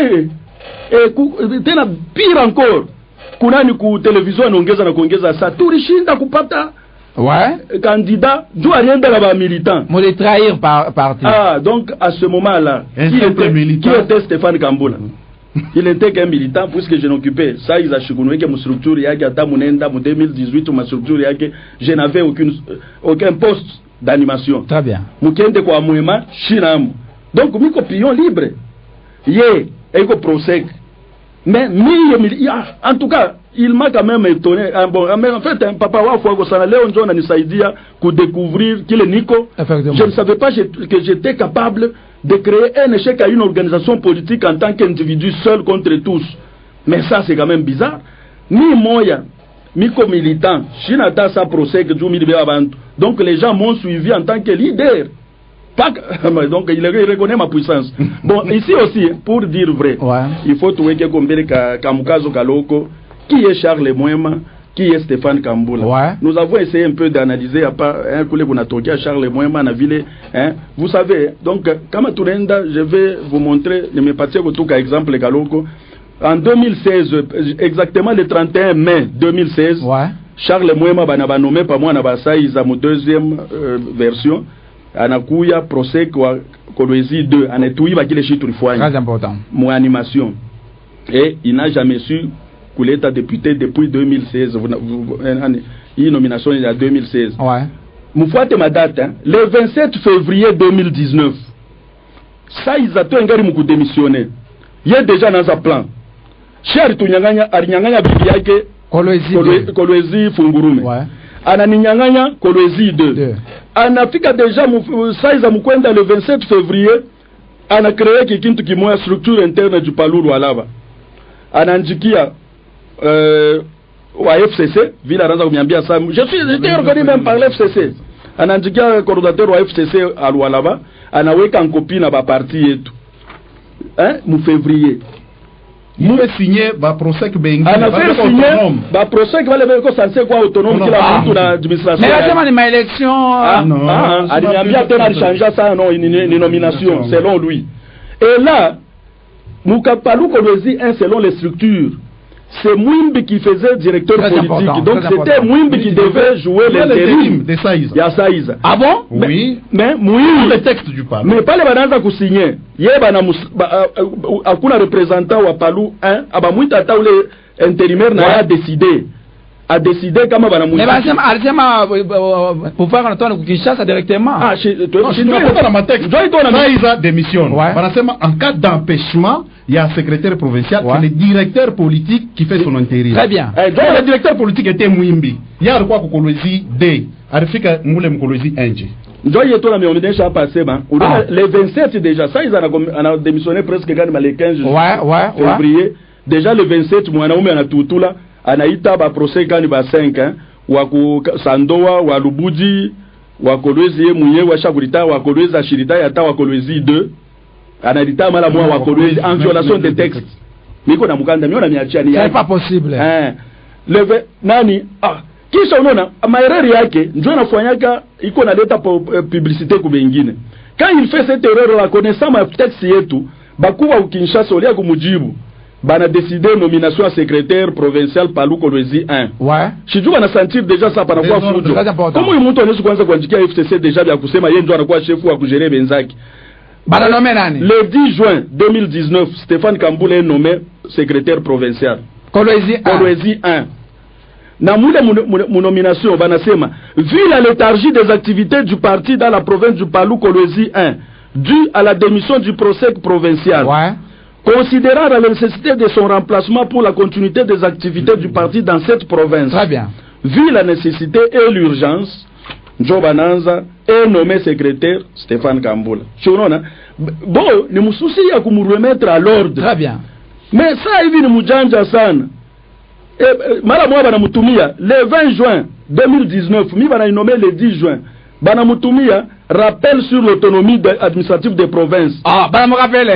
tena pire encore kunani ku television anaongeza na kuongeza saa tulishinda kupata candidat juu alienda na ba militant mo les trahir par parti donc à ce moment là qui était Stéphane Kambula il était qu'un militant puisque je n'occupais ça ils a chikunueke mu structure yake ata munenda mu 2018 ma structure yake je n'avais aucun poste d'animation très bien mukende kwa Mwema shinamu donc miko pion libre eko prosec mais en tout cas il m'a quand même étonné mais en fait papa wafo ko sana leo njona nisaidia ku découvrir qu'il est Nico je ne savais pas que j'étais capable de créer un échec à une organisation politique en tant qu'individu seul contre tous mais ça c'est quand même bizarre ni moya miko militant shinata sa prosec jumi libe abantu donc les gens m'ont suivi en tant que leader. Donc il reconnaît ma puissance. Bon, ici aussi, pour dire vrai, il faut trouver que Kamukazo Kaloko, qui est Charles Mwema, qui est Stéphane Kambula. Nous avons essayé un peu d'analyser, à part un collègue qu'on a toqué à Charles Mwema, on a vu vous savez, donc, Kamaturenda, je vais vous montrer, je me passe au tout cas exemple Kaloko. En 2016, exactement le 31 mai 2016, Charles Mwema, a nommé par moi, il a mon deuxième version. Anakuya procès kwa Kolwezi 2 anatuiba kile chitu lifanya très important mon animation et il n'a jamais su kuleta député depuis 2016 une nomination il y a 2016 mufuate ma date le 27 février 2019 ça ils attendent ngari muku démissionner il est déjà dans un plan cher tunyanganya alinyanganya bibi yake Kolwezi Fungurume ananinyanganya Kolwezi 2 anafika deja saiza mkwenda le 27 février ana créé kikintu kimoya structure interne du Palulu Alaba ananjikia wa FCC vile anaanza kuniambia ça j'étais organisé même par l'FCC ananjikia coordinateur wa FCC Alwalaba anaweka en copie na ba parti yetu mu février il a signé ba procès bengi ana fait signer ba procès vale ko censé quoi autonome kila mtu na administration mais lazima ni ma élection aliniambia tena alichanger ça non une nomination selon lui et là Mukapalu Kolwezi selon les structures c'est Mwimbi qui faisait directeur politique donc c'était Mwimbi qui devait jouer l'intérim de Saïza. Ya Saïza. Ah bon? Oui. Mais Mwimbi le texte du Palou. Mais pas les bananza kusigner. Yeba na akuna représentant wa Palou aba mwita ta ule intérimaire na a décidé kama bana mwita. Mais alisema pour faire un tour ku Kinshasa directement. Je ne pas dans ma texte. Saïza démissionne. Banasema en cas d'empêchement il y a un secrétaire provincial, c'est le directeur politique qui fait son intérim. Très bien. Donc le directeur politique était Mwimbi. Il y a quoi Kolwezi D. Arifika Moule Kolwezi NG. Njoye to na mi déjà passé le 27 déjà ça ils a démissionné presque le 15 février. Déjà le 27 mwanaume anatutula anaita ba procès kani ba 5 wa ku Sandoa wa Lubudi wa Kolwezi mwenye wa Shakurita wa Kolwezi Ashirita yata wa Kolwezi 2 analita mala mwa wa Kolwezi en violation des textes niko na mukanda miona niachia ni c'est pas possible leve nani kisha unaona maereri yake ndio anafanyaka iko naleta publicité kwa wengine quand il fait cette erreur la connaissant ma texte yetu bakuwa Kinshasa olia kumujibu bana décider nomination à secrétaire provincial Palou Kolwezi 1 shiju bana sentir déjà ça par rapport fujo comment il mtu anaweza kuanza kuandikia FCC déjà vya kusema yeye ndio anakuwa chef wa kugérer benzaki. Le 10 juin 2019, Stéphane Kambula est nommé secrétaire provincial. Kolwezi 1. Na mon nomination, banasema, vu la léthargie des activités du parti dans la province du Palou Kolwezi 1, due à la démission du procès provincial, considérant la nécessité de son remplacement pour la continuité des activités du parti dans cette province, très bien. Vu la nécessité et l'urgence, Joe Bananza est nommé secrétaire Stéphane Kambula. Bon, ni mususi ya kumremettre à l'ordre. Très bien. mais ça hivi ni mjanja sana. Mara moja banamutumia le 20 juin 2019, mi banainome le 10 juin, banamutumia rappel sur l'autonomie administrative des provinces. Ah, banamurappele.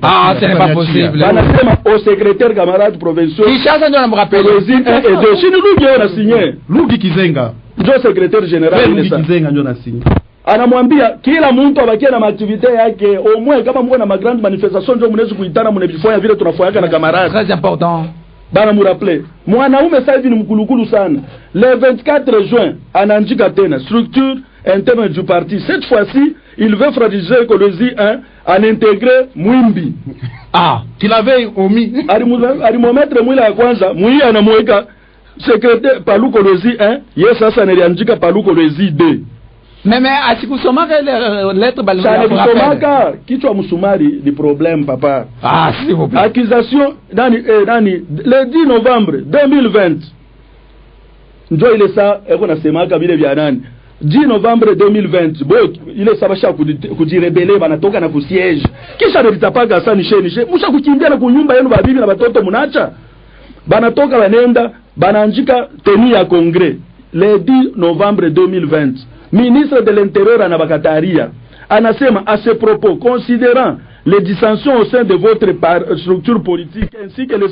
Ah, ce n'est pas possible. Banasema au secrétaire camarade provincial. Kishasa ndio anamurappele. Et de chini Lugi on a signé. Lugi Kizenga. Ndio secrétaire général. Lugi Kizenga ndio na signé. Anamwambia kila mtu abakie na activité yake, au moins kama mko na ma grande manifestation ndio mnaweza kuitana mnabifanya vile tunafanya na camarade. Très important. Bana muraple mwanaume sasa hivi ni mkulukulu sana. Le 24 juin anaandika tena structure interne du parti. Cette fois-ci il veut fragiliser Kolwezi 1 en intégrer Mwimbi. Ah, qu'il avait omis alimometre mwila ya kwanza Mwia anamweka secrétaire Palu Kolwezi 1, yeye sasa analiandika Palu Kolwezi 2. Mais asikusomaka ile lettre bali kusomaka kichwa msumari ni problème papa. Ah, s'il vous plaît. Accusation nani le 10 novembre 2020 ndio ile saa eko nasemaka vile vya nani 10 novembre 2020 bo ile sabasha kujirebele banatoka na kusiege kisha nilitapaka sana nishe musha kukimbia na kunyumba yenu babibi na batoto munacha banatoka banenda bananjika teni ya congrès le 10 novembre 2020. Ministre de l'Intérieur Anabakataria anasema à ce propos, considérant les dissensions au sein de votre structure politique ainsi que les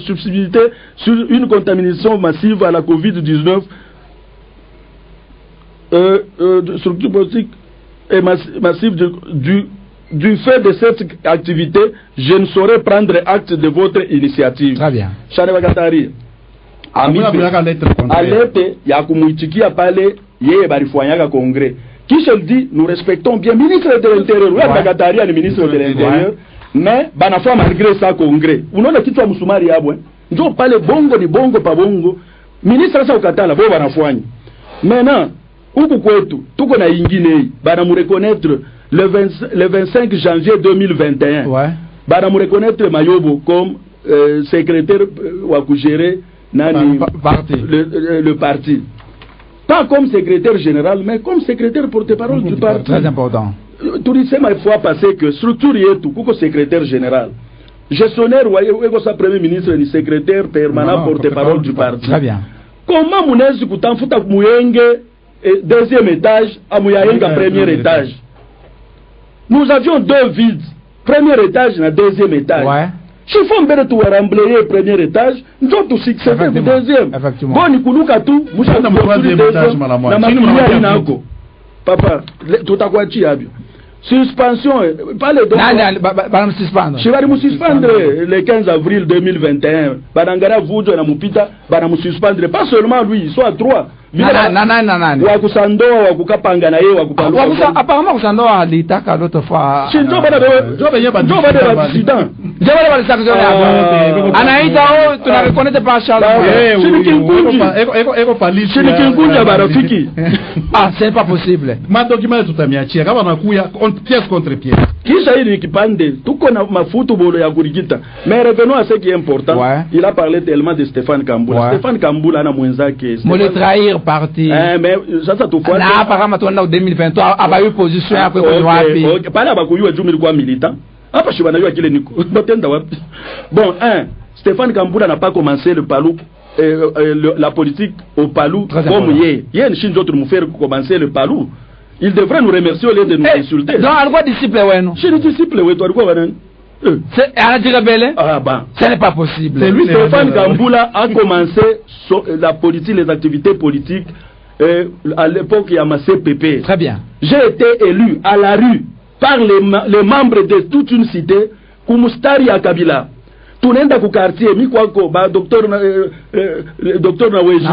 subsidiarités sur une contamination massive à la COVID-19, structure politique et massive du fait de cette activité, je ne saurais prendre acte de votre initiative. Très bien. Chanebakataria alete ya kumuitikia pale yeye barifanyaka congrès. Kisha dit nous respectons bien ministre de l'Intérieur. Ouais, Bagataria ni ministre de l'Intérieur. Mais banafanya malgré ça congrès. Unaona kitu wa msumari hapo ndio pale bongo ni bongo pa bongo. Ministre sasa ukatala bo banafanya. Maintenant huku kwetu tuko na ingine bana mu reconnaître le 25 janvier 2021. Ouais. Bana mu reconnaître Mayobo comme secrétaire wa kugérer nani le parti. Pas comme secrétaire général, mais comme secrétaire porte-parole du parti. Très important. Tout dit, ma fois passé que structure est tout, comme secrétaire général. Gestionnaire, ou sa premier ministre, ni secrétaire permanent porte-parole du parti. Très bien. Comment Mounez Koutan Fouta Mouyenge, deuxième étage, à Mouyayenga, premier étage. Nous avions deux vides. Premier étage et deuxième étage. Ouais. Si faut mbele tu remblayer premier étage, nous tout succéder au deuxième. Effectivement. Bon, nikuluka tu, musha na troisième étage malamu. Na makulia inako. Papa, tutakuwa chi abio. Suspension, pas les deux. Ba suspendre. Je vais me suspendre le 15 avril 2021. Banangara vujo na mupita, bana mu suspendre pas seulement lui, soit trois. Nani. Wakusandoa wakukapanga na yeye wakupaluka. Apparemment kusandoa alitaka l'autre fois. Si ndio bana accident. Jawale wale sakzo ya. Anaita o tunareconnaître pas Charles. Eko palishi. Chini kingunja barafiki. Ah, c'est pas possible. Madokima tutamiachia kama nakuya pièce contre pièce. Kisha hili kipande tuko na mafutu bolo ya kurigita. Mais revenons à ce qui est important. Ouais. Il a parlé tellement de Stéphane Kambula. Ouais. Stéphane Kambula na mwenzake. Mole trahir parti. Mais sasa tufuate. Na apparemment tuenda au 2023 abayu position yako kwa wapi? Okay, pale abakuyua jumi ilikuwa militant. Hapa shi banajua kile niko. Batenda wapi? Bon, Stéphane Kambula n'a pas commencé le palou la politique au palou comme hier. Hier ni shinjo tu nous faire commencer le palou. Il devrait nous remercier au lieu de nous insulter. Non, alikuwa disciple wenu. Chez les disciples wetu alikuwa wanani? C'est anataka bele? Ah bah, ce n'est pas possible. C'est lui Stéphane Kambula a commencé la politique, les activités politiques à l'époque il y a ma CPP. Très bien. J'ai été élu à la rue par les membres de toute une cité kumustari ya Kabila. Tunaenda ku quartier mikwako ba docteur na weji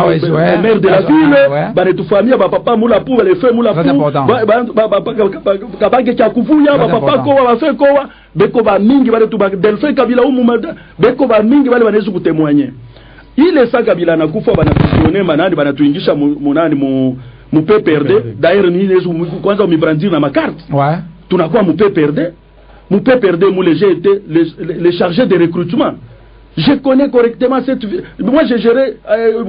maire de la ville ba netufamia ba papa mula pou les feux mula pou ba bange cha kuvuya ba papa ko ba fe ko beko ba mingi ba tu ba delfe Kabila umumada beko ba mingi bale banezu kutemwanye ile sa Kabila na kufa bana kusione manani bana tuingisha munani mu PPRD d'ailleurs ni lezu kwanza umibrandir na makarte ouais tunakuwa mu PPRD. Mon père perdait, mon léger était les chargés de recrutement. Je connais correctement cette... Moi, j'ai géré,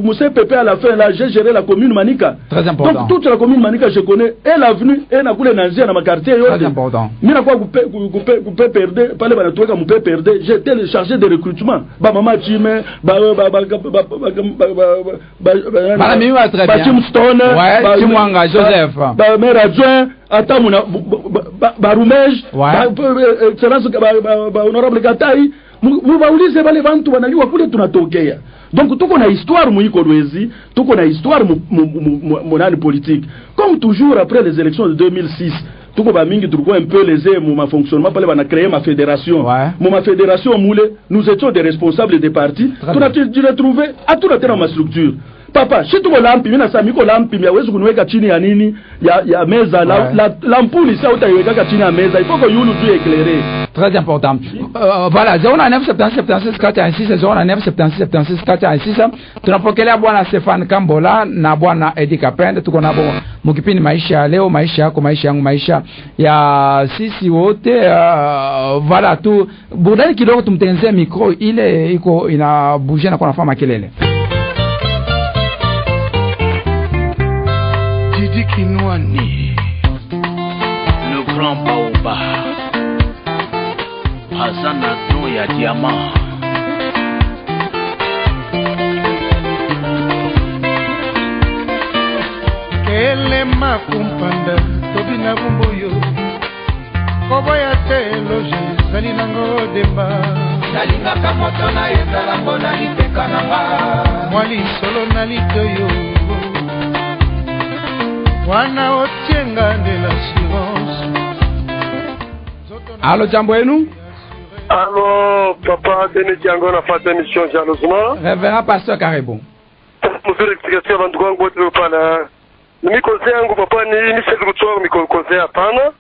Moussa Pépé à la fin, là, j'ai géré la commune Manika. Très important. Donc, toute la commune Manika, je connais. Et l'avenue, et la coulée Nanzia dans ma quartier. Très important. Mais quoi, vous pouvez perdre, pas les banatoués, vous pouvez perdre. J'étais chargé de recrutement. Bah, maman, Chime, Madame Miwa, très bien. Tim Stone, ouais, Timwanga, Joseph. Maire adjoint, Atamouna, Baroumej, Excellence, Honorable Gataï. Mubaulize wale bantu wanajua kule tunatokea. Donc tuko na histoire Kolwezi, tuko na histoire monani politique. Comme toujours après les élections de 2006, tuko ba mingi tulikuwa un peu lésés mon fonctionnement pale bana créer ma fédération. Ma fédération moule, nous étions des responsables des partis. Tu l'as trouvé à tout la ma structure. Papa, si tuko lampi, mimi nasema miko lampi, miawezi kuniweka chini ya nini? Ya meza, l'ampuli ça utaiweka chini ya meza. Il faut que yulu tu éclairé. Très important. Voilà, 09 76 76 416 09 76 76 416. Tunapokelea bwana Stefan Kambola na bwana Eddie Kapende, tuko nabo mkipindi maisha leo, maisha yako, maisha yangu, maisha ya sisi wote. Voilà tu burudani kidogo, tumtengezee micro ile iko inabouger na kwa nafanya kelele. Didi Kinwani, le grand Baoba, Hazana don ya diamant. Kelema kumpanda, tobina bumboyo, koboya teloje, zali nango demba. Nalinga kamoto na ezala mbona liteka nanga. Mwali solo na litoyo. Wana otienga de l'assurance. Allô, jambo yenu? Allô, papa, Denis Tiango na fata émission jalousement. Révérend pasteur Caribou. Monsieur explication avant de go tu pana. Mi conseil yangu papa ni c'est kutoa mi conseil hapana.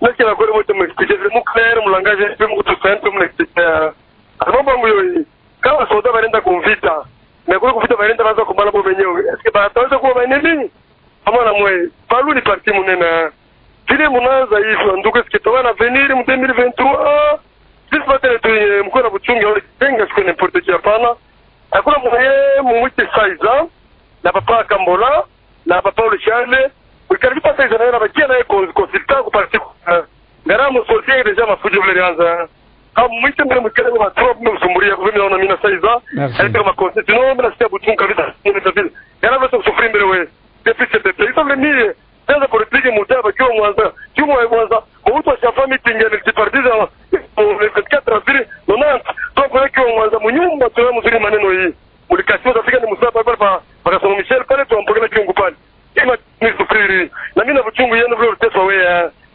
Na kila kwa wote m'expliquer vraiment clair mu langage peu mu simple mu expliquer. Albo bangu yo. Kama soda barenda convita. Mais kwa convita barenda baza kumbala bo benyewe. Est-ce que ba taweza kuwa nini? Amana mwe, palu ni parti munena. Vile munaza hivi ndugu sikitoka na venir mu 2023. Sisi wote tu mkona buchunga wale tenga siku n'importe qui hapana. Hakuna mwe mwite saiza na papa Kambola na papa Charles. Ukaribu pasa hizo na bakia na consultant ku parti. Ngaramu sosie deja mafujo vile anza. Kama mwite mbele mkele ma trop msumburia kwa mimi naona mimi na saiza. Elle ma consultant non mais c'est buchunga vita. Ngaramu so sufrir mbele wewe. Depuis cette pays, ça veut dire, dans la politique, Moutaba, qui ont Mwanza, Moutou a sa famille, qui partit dans le 24 avril, 90, donc voilà qui ont Mwanza, Mouniou, Matoua, Moussouli, Manenoï, Moulikation d'Afrique, Moussa, par son Michel, par exemple, pour que tu m'occupes. Et ma souffrir, la mine de Tchungu, Yann, vous êtes sauvé,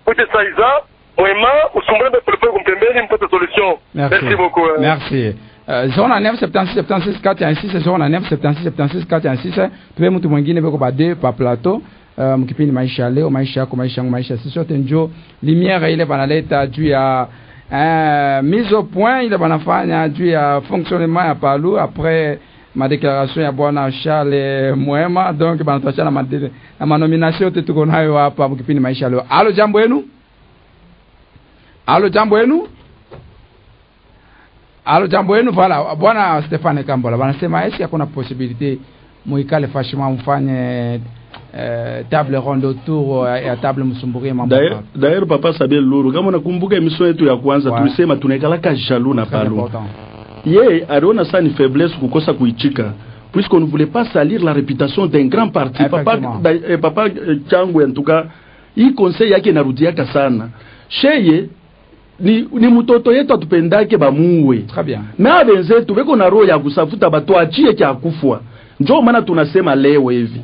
vous êtes Saïza, Ouema, ou Sombra, de préparer comme pembeni, une petite solution. Merci beaucoup. Merci. 09 76 76 416 09 76 76 416 tuwe mtu mwingine beko bade pa plateau mkipindi maisha leo, maisha yako, maisha yangu, maisha sisi sote njo lumière ile banaleta juu ya mise au point ile banafanya juu ya fonctionnement ya Palu après ma déclaration ya bwana Charles Mwema. Donc banatosha na manomination yote tuko nayo hapa mkipindi maisha leo. Allo, jambo yenu? Allo, jambo yenu? Allo, jambo yenu? Voilà, bwana Stefan Kambola wanasema est-ce kuna possibilité muikale fashima mfanye table ronde autour ya table msumburie mambo. D'ailleurs papa Sabel Luru, kama unakumbuka emission yetu ya kwanza tulisema tunaikala ka jaloux na Palu. Yeye aliona ça ni faiblesse kukosa kuichika puisqu'on ne voulait pas salir la réputation d'un grand parti. Papa Changu en tout cas hii conseil yake inarudiaka sana. Sheye ni mtoto yetu atupendake bamuwe. Très bien. Na benzetu beko na roho ya kusafuta batu achie kia kufua. Njoo maana tunasema leo hivi.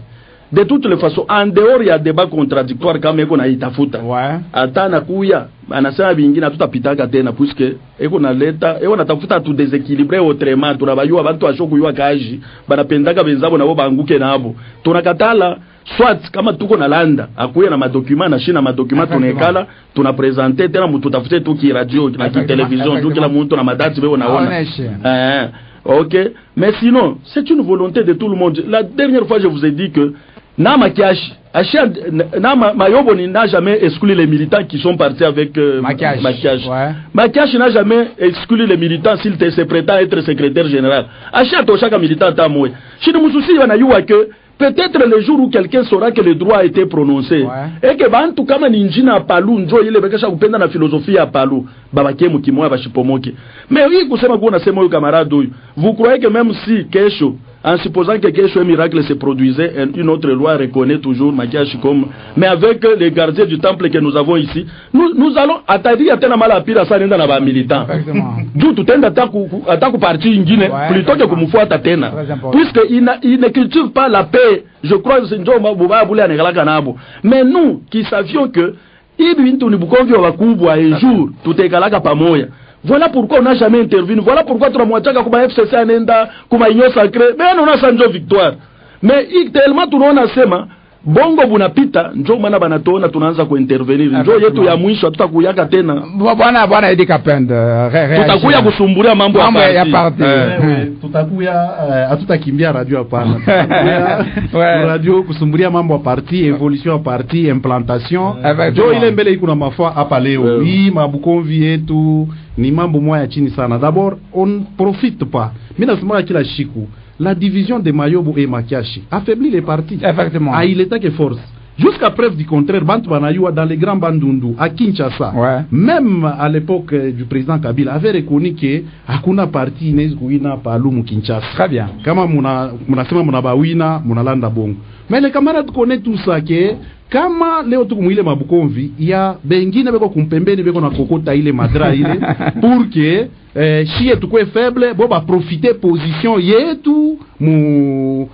De toutes les façons, en dehors ya débat contradictoire kama eko na itafuta. Ouais. Ata na kuya anasema bingine hatutapitaka tena puisque eko na leta eko natafuta tu déséquilibrer autrement tunabayua bantu ashokuyua kaji banapendaka benzabo nabo banguke nabo. Tunakatala soit kama tuko na landa akuya na madokuma na shina madokuma tunekala tunapresenter tena mtu tafute tu ki radio na ki television tu kila mtu na madati beo naona. OK, mais sinon c'est une volonté de tout le monde. La dernière fois je vous ai dit que na makiashi Mayobo n'a jamais exclu les militants qui sont partis avec Makiash. Ouais. Makiash n'a jamais exclu les militants s'il se prétend être secrétaire général. Chaque militant a moué. Si nous soucions, on a eu que peut-être le jour où quelqu'un saura que le droit a été prononcé, et que en tout cas, ninjina Palou, njo ile bekesha kupenda na philosophie ya Palou, babake mukimoya bashipomoke. Mais oui, kusema kuna sema huyu camarade huyu. Vous croyez que même si kesho, en supposant que quelque chose miracle se produisait, une autre loi reconnaît toujours Makiash comme, mais avec les gardiens du temple que nous avons ici, nous allons atteindre à mal pire à ça dans les militants. D'où tout un attaque parti ingine plutôt que comme fois Tatena, puisque il ne cultive pas la paix. Je crois que c'est mais nous qui savions que un jour tout est galaka pamoya. Voilà pourquoi on n'a jamais intervenu. Voilà pourquoi Tramoitiaka comme FCC anenda comme Union Sacrée. Mais on a sans victoire. Mais tellement tout le monde a sema bongo bunapita njo maana banatona tunaanza kuintervenir njo yetu ya mwisho tutakuyaka tena bwana Edi Kapenda tutakuya kusumburia mambo ya parti tutakuya hatutakimbia radio hapana radio kusumburia mambo ya parti evolution ya parti implantation njo ile mbele iko na mafua hapa leo hii mabukonvi yetu ni mambo moya chini sana. D'abord on profite pas mimi nasema kila siku la division de Mayobo et Makiashi affaiblit les partis. Effectivement. Ah, il était que force. Jusqu'à preuve du contraire, Bantu Banayua dans les grands Bandundu, à Kinshasa, même à l'époque du président Kabila, avait reconnu que hakuna parti Nesguina Palumu Kinshasa. Très bien. Kama munasema munabawina, munalanda bongo. Mais les camarades connaissent tout ça que kama leo tukumwile mabukonvi ya bengine beko kumpembeni beko na kokota ile madra ile pour que chie tukwe faible bo ba profiter position yetu mu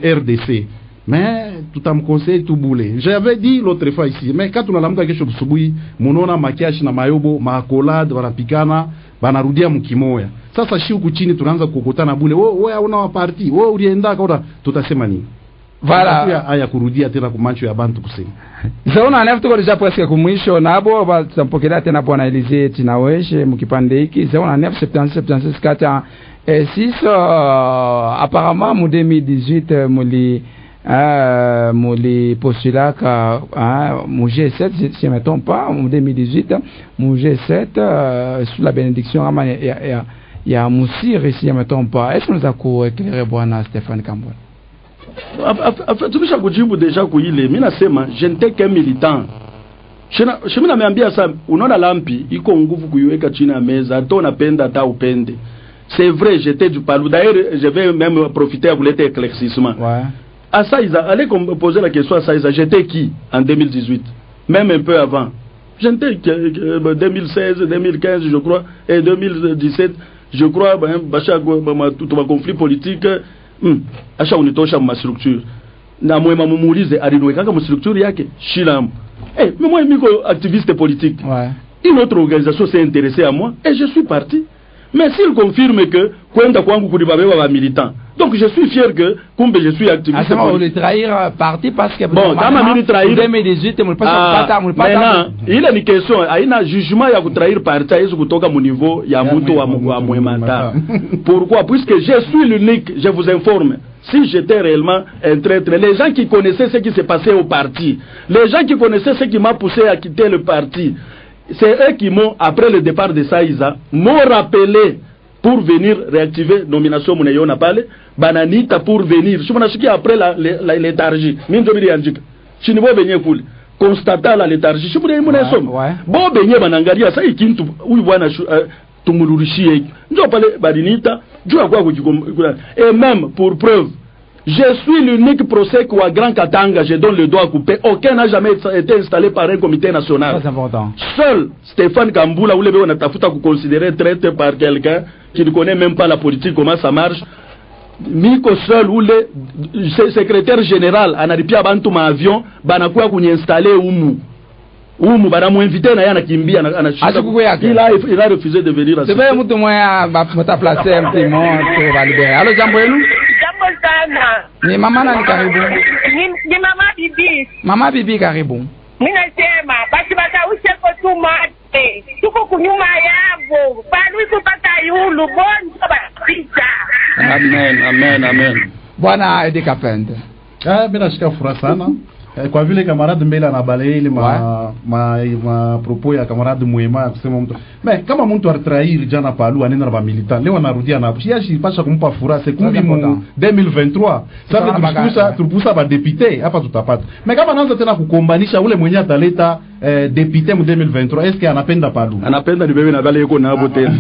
RDC. Mais tout am conseil tout boulé. J'avais dit l'autre fois ici, mais quand on a l'amka kesho busubuhi munona Makiash na Mayobo maakolade wanapikana banarudia mkimoya. Sasa shi huku chini tunaanza kukutana bule wewe hauna wa parti wewe ulienda kwa tutasema nini? Voilà. Aya kurudia tena kumancho ya bantu kusema. Zaona nafsi tuko deja presque kumwisho nabo batampokelea tena bwana Elise Tinaweshe mkipande hiki. Zaona 976 kata 6 apparemment mu 2018 muli postulaka mu G7 si je me trompe pas mu 2018 mu G7 sous la bénédiction ya Moussir si je me trompe pas. Est-ce que nous avons éclairé bwana Stéphane Kambona? Tumisha kujibu deja kuile mimi nasema je n'étais qu'un militant. Shemina ameambia sasa unaona lampi iko nguvu kuiweka chini ya meza hata unapenda hata upende. C'est vrai, j'étais du Palou. D'ailleurs, je vais même profiter à vous l'été éclaircissement. À Saïza, allez poser la question à Saïza, j'étais qui en 2018? Même un peu avant. J'étais 2016, 2015 je crois et 2017 je crois tout un conflit politique. Acha unitosha ma structure na mwema mumuulize aliniweka kama structure yake Shilam mais moi miko activiste politique une autre organisation s'est intéressée à moi et je suis parti mais s'il confirme que kwenda kwangu kulibabewa ba militant donc je suis fier que kumbe je suis activiste politique. On le trahir parti parce que bon kama mimi trahir 2018 mulipata maintenant ile ni question haina jugement ya kutrahir parti hizo kutoka mu niveau ya mtu wa mwemata. Pourquoi? Puisque je suis l'unique, je vous informe. Si j'étais réellement un traître, les gens qui connaissaient ce qui s'est passé au parti, les gens qui connaissaient ce qui m'a poussé à quitter le parti, c'est eux qui m'ont, après le départ de Saïza, m'ont rappelé pour venir réactiver nomination Muneyona Pale, Bananita pour venir. Je me suis après la léthargie. Minjobiri Anjika. Je ne vais venir pour constater la léthargie. Je me suis dit, bon, benye banangaria, ça y est, qui ou wana tumulurishie. Njo pale Bananita, et même pour preuve, je suis l'unique procès qu'au Grand Katanga, je donne le doigt à couper. Aucun n'a jamais été installé par un comité national. C'est important. Seul Stéphane Kamboula, où les on a tafuta considéré traité par quelqu'un qui ne connaît même pas la politique, comment ça marche. Miko seul, où le secrétaire général, Anaripia Bantouma avion, Banakoua qu'on y installé Oumu. Oumu, Banamou invité, Nayana Kimbi, il a refusé de venir à ce moment. C'est vrai, Moutou Moya, m'a placé un petit mot pour va libérer. Allô, Jamboelou? Ni mama nani karibu? Ni mama bibi. Mama bibi karibu. Mimi nasema basi bataushe kwa tumate. Tuko kunyuma yabo. Bali kupata yulu bonzo bapita. Amen, amen, amen. Bwana Edi Kapenda. Mimi nashika furaha sana. kwa vile camarade Mbele anabalaye ile ma propos ya camarade Mwema kusema mtu mais kama mtu atrahir jana Palu anenda na militant leo anarudia na shi pasha kumpa fura sekumbi mu 2023 sasa tupusa ba député hapa tutapata mais kama anaanza tena kukombanisha ule mwenye ataleta député mu 2023 est-ce que anapenda Palu anapenda ni bebe na bale yuko nabo tena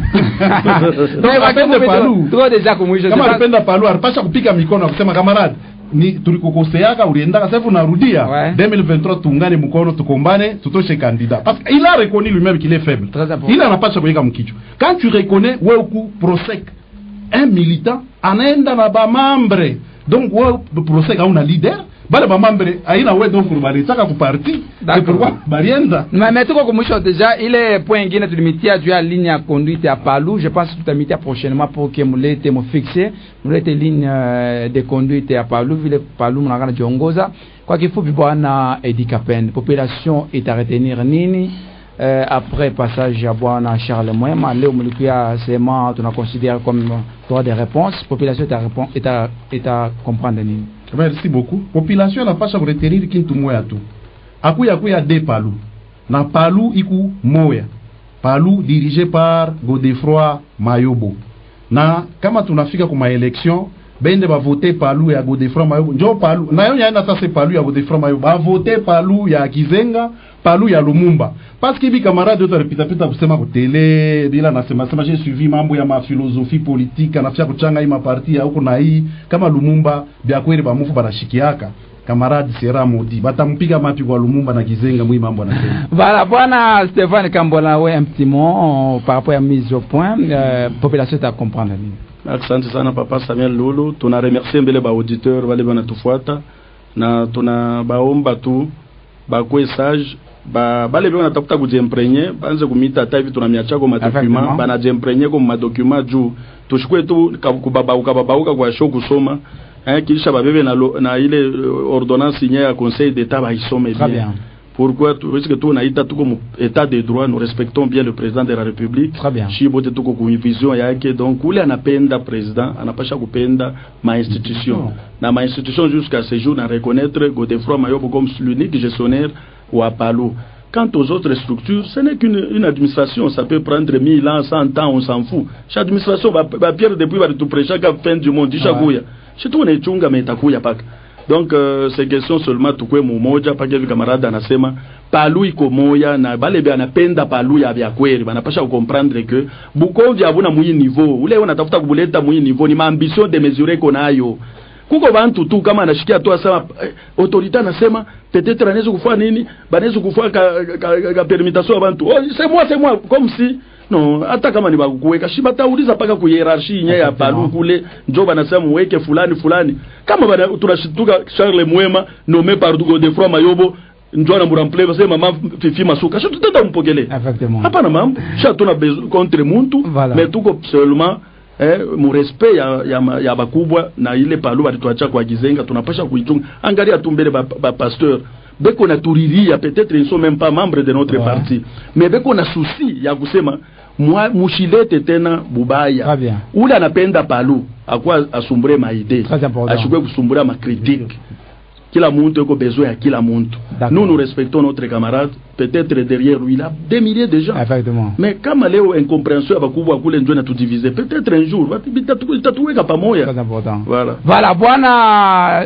anapenda Palu tuko deja kumwisho kama anapenda Palu anapasha kupika mikono kusema camarade ni tulikokoseaka ulienda sasa hivi unarudia 2023 tuungane mkono tukombane tutoshe candidat parce qu'il a reconnu lui-même qu'il est faible il anapasha kuweka mkichwa quand tu reconnais wewe ku prosec un militant anaenda na ba membre donc wewe prosec hauna leader bale ba membre aina wewe donc balitaka ku parti pourquoi barienda mais tuko kumwisho déjà ile point ingine tulimitia juu ya ligne ya conduite ya Palu je pense que tutamitia prochainement pour que mulete mo fixer mulete ligne de conduite ya Palu vile Palu mnakana jiongoza kwa kifupi bwana Edikapen population est à retenir nini après passage ya bwana Charles Mwema leo mlikuya sema tunaconsidérer comme droit de réponse population est à comprendre nini. Merci beaucoup. Population inapasha kuretenir kintu moya tu. Akuya de Palu. Na Palu iku moya. Palu dirigé par Godefroid Mayobo. Na kama tunafika kuma election bende ba voter Palu ya Godefroid Mayobo. Njo Palu. Na yo yana sasa Palu ya Godefroid Mayobo. Ba voter Palu ya Kizenga, Palu ya Lumumba. Parce que bi camarade yote repita kusema ku tele bila nasema j'ai suivi mambo ya ma philosophie politique anafia kuchanga hii maparti ya huko na hii kama Lumumba bya kweli ba mufu banashikiaka camarade sera modi batampiga mapi kwa Lumumba na Kizenga mwi mambo anasema. Voilà bwana Stéphane Kambola ouais un petit mot par rapport à mise au point population ta comprendre nini. Asante sana papa Samuel Lulu tuna remercier mbele ba auditeur wale banatufuata na tuna baomba tu bakwe sage bale bwana tafuta kujimprenye banze kumita hata hivi tunamiacha kwa document bana jimprenye kwa document juu tushukue tu kubabauka kwa show kusoma kisha babebe na ile ordonnance signée ya conseil d'état ba isome bien. Pourquoi parce que tout on a été tout comme état de droit nous respectons bien le président de la République shi bote tuko kwa vision yake donc ule anapenda président anapasha kupenda ma institution na ma institution jusqu'à ce jour na reconnaître Godefroid Mayobo comme l'unique gestionnaire ou à Palu. Quant aux autres structures, ce n'est qu'une administration, ça peut prendre 1000 ans, 100 ans, on s'en fout. Chaque administration va pierre depuis va tout près chaque fin du monde, chaque couille. Chez tout on est chunga mais takuya pak. Donc c'est question seulement tukwe mmoja pake hivi camarade anasema Palu iko moya na bale bia anapenda Palu ya bia kweli banapasha comprendre que Bukovya abuna mwi niveau ule unatafuta kubuleta mwi niveau ni ambition de mesurer konayo kuko bantu tu kama anashikia tu asema autorité anasema peut-être anaweza kufanya nini banaweza kufanya ka permutation bantu c'est moi comme si non hata kama ni bakuweka shiba tauliza paka ku hierarchie nya ya Palu kule njo banasema muweke fulani kama bana tunashituka Charles Mwema nommé par Godefroid Mayobo njo na murample base mama Fifi Masuka sio tutenda mpokele hapana mambo sha tuna contre muntu mais tuko seulement mu respect ya bakubwa na ile Palu balituacha kwa Kizenga tunapasha kuichunga angalia tu mbele ba pasteur beko na turiria peut-être ils sont même pas membres de notre parti mais beko na souci ya kusema mushilete tena bubaya ule anapenda Palu akwa asumbure maide ashukwe kusumbura ma critique kila muntu eko besoin ya kila muntu nous respectons notre camarade peut-être derrière lui là des milliers de gens mais kama leo incompréhension bakubwa kule ndio na tu diviser peut-être un jour tatuweka pamoja voilà bwana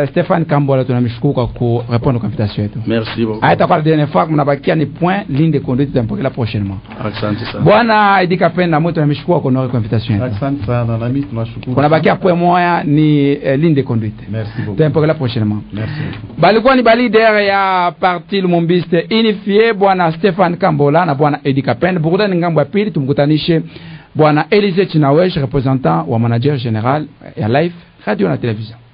Stéphane Kambola tunamshukuru kwa ku répondre kwa invitation yetu merci beaucoup aita kwa dernière fois mnabakia ni point ligne de conduite tutampokea prochainement asante sana bwana Edikapen na mtu tunamshukuru kwa honore kwa invitation yetu asante sana na mimi tunashukuru kunabakia point moya ni ligne de conduite merci beaucoup tutampokea prochainement merci balikuwa ni leader ya parti Lumumbiste unifié bwana Stéphane Kambola na bwana Edikapen burudani ngambo ya pili tumkutanishe bwana Elise Chinawesh représentant wa manager général ya Life Radio na Télévision.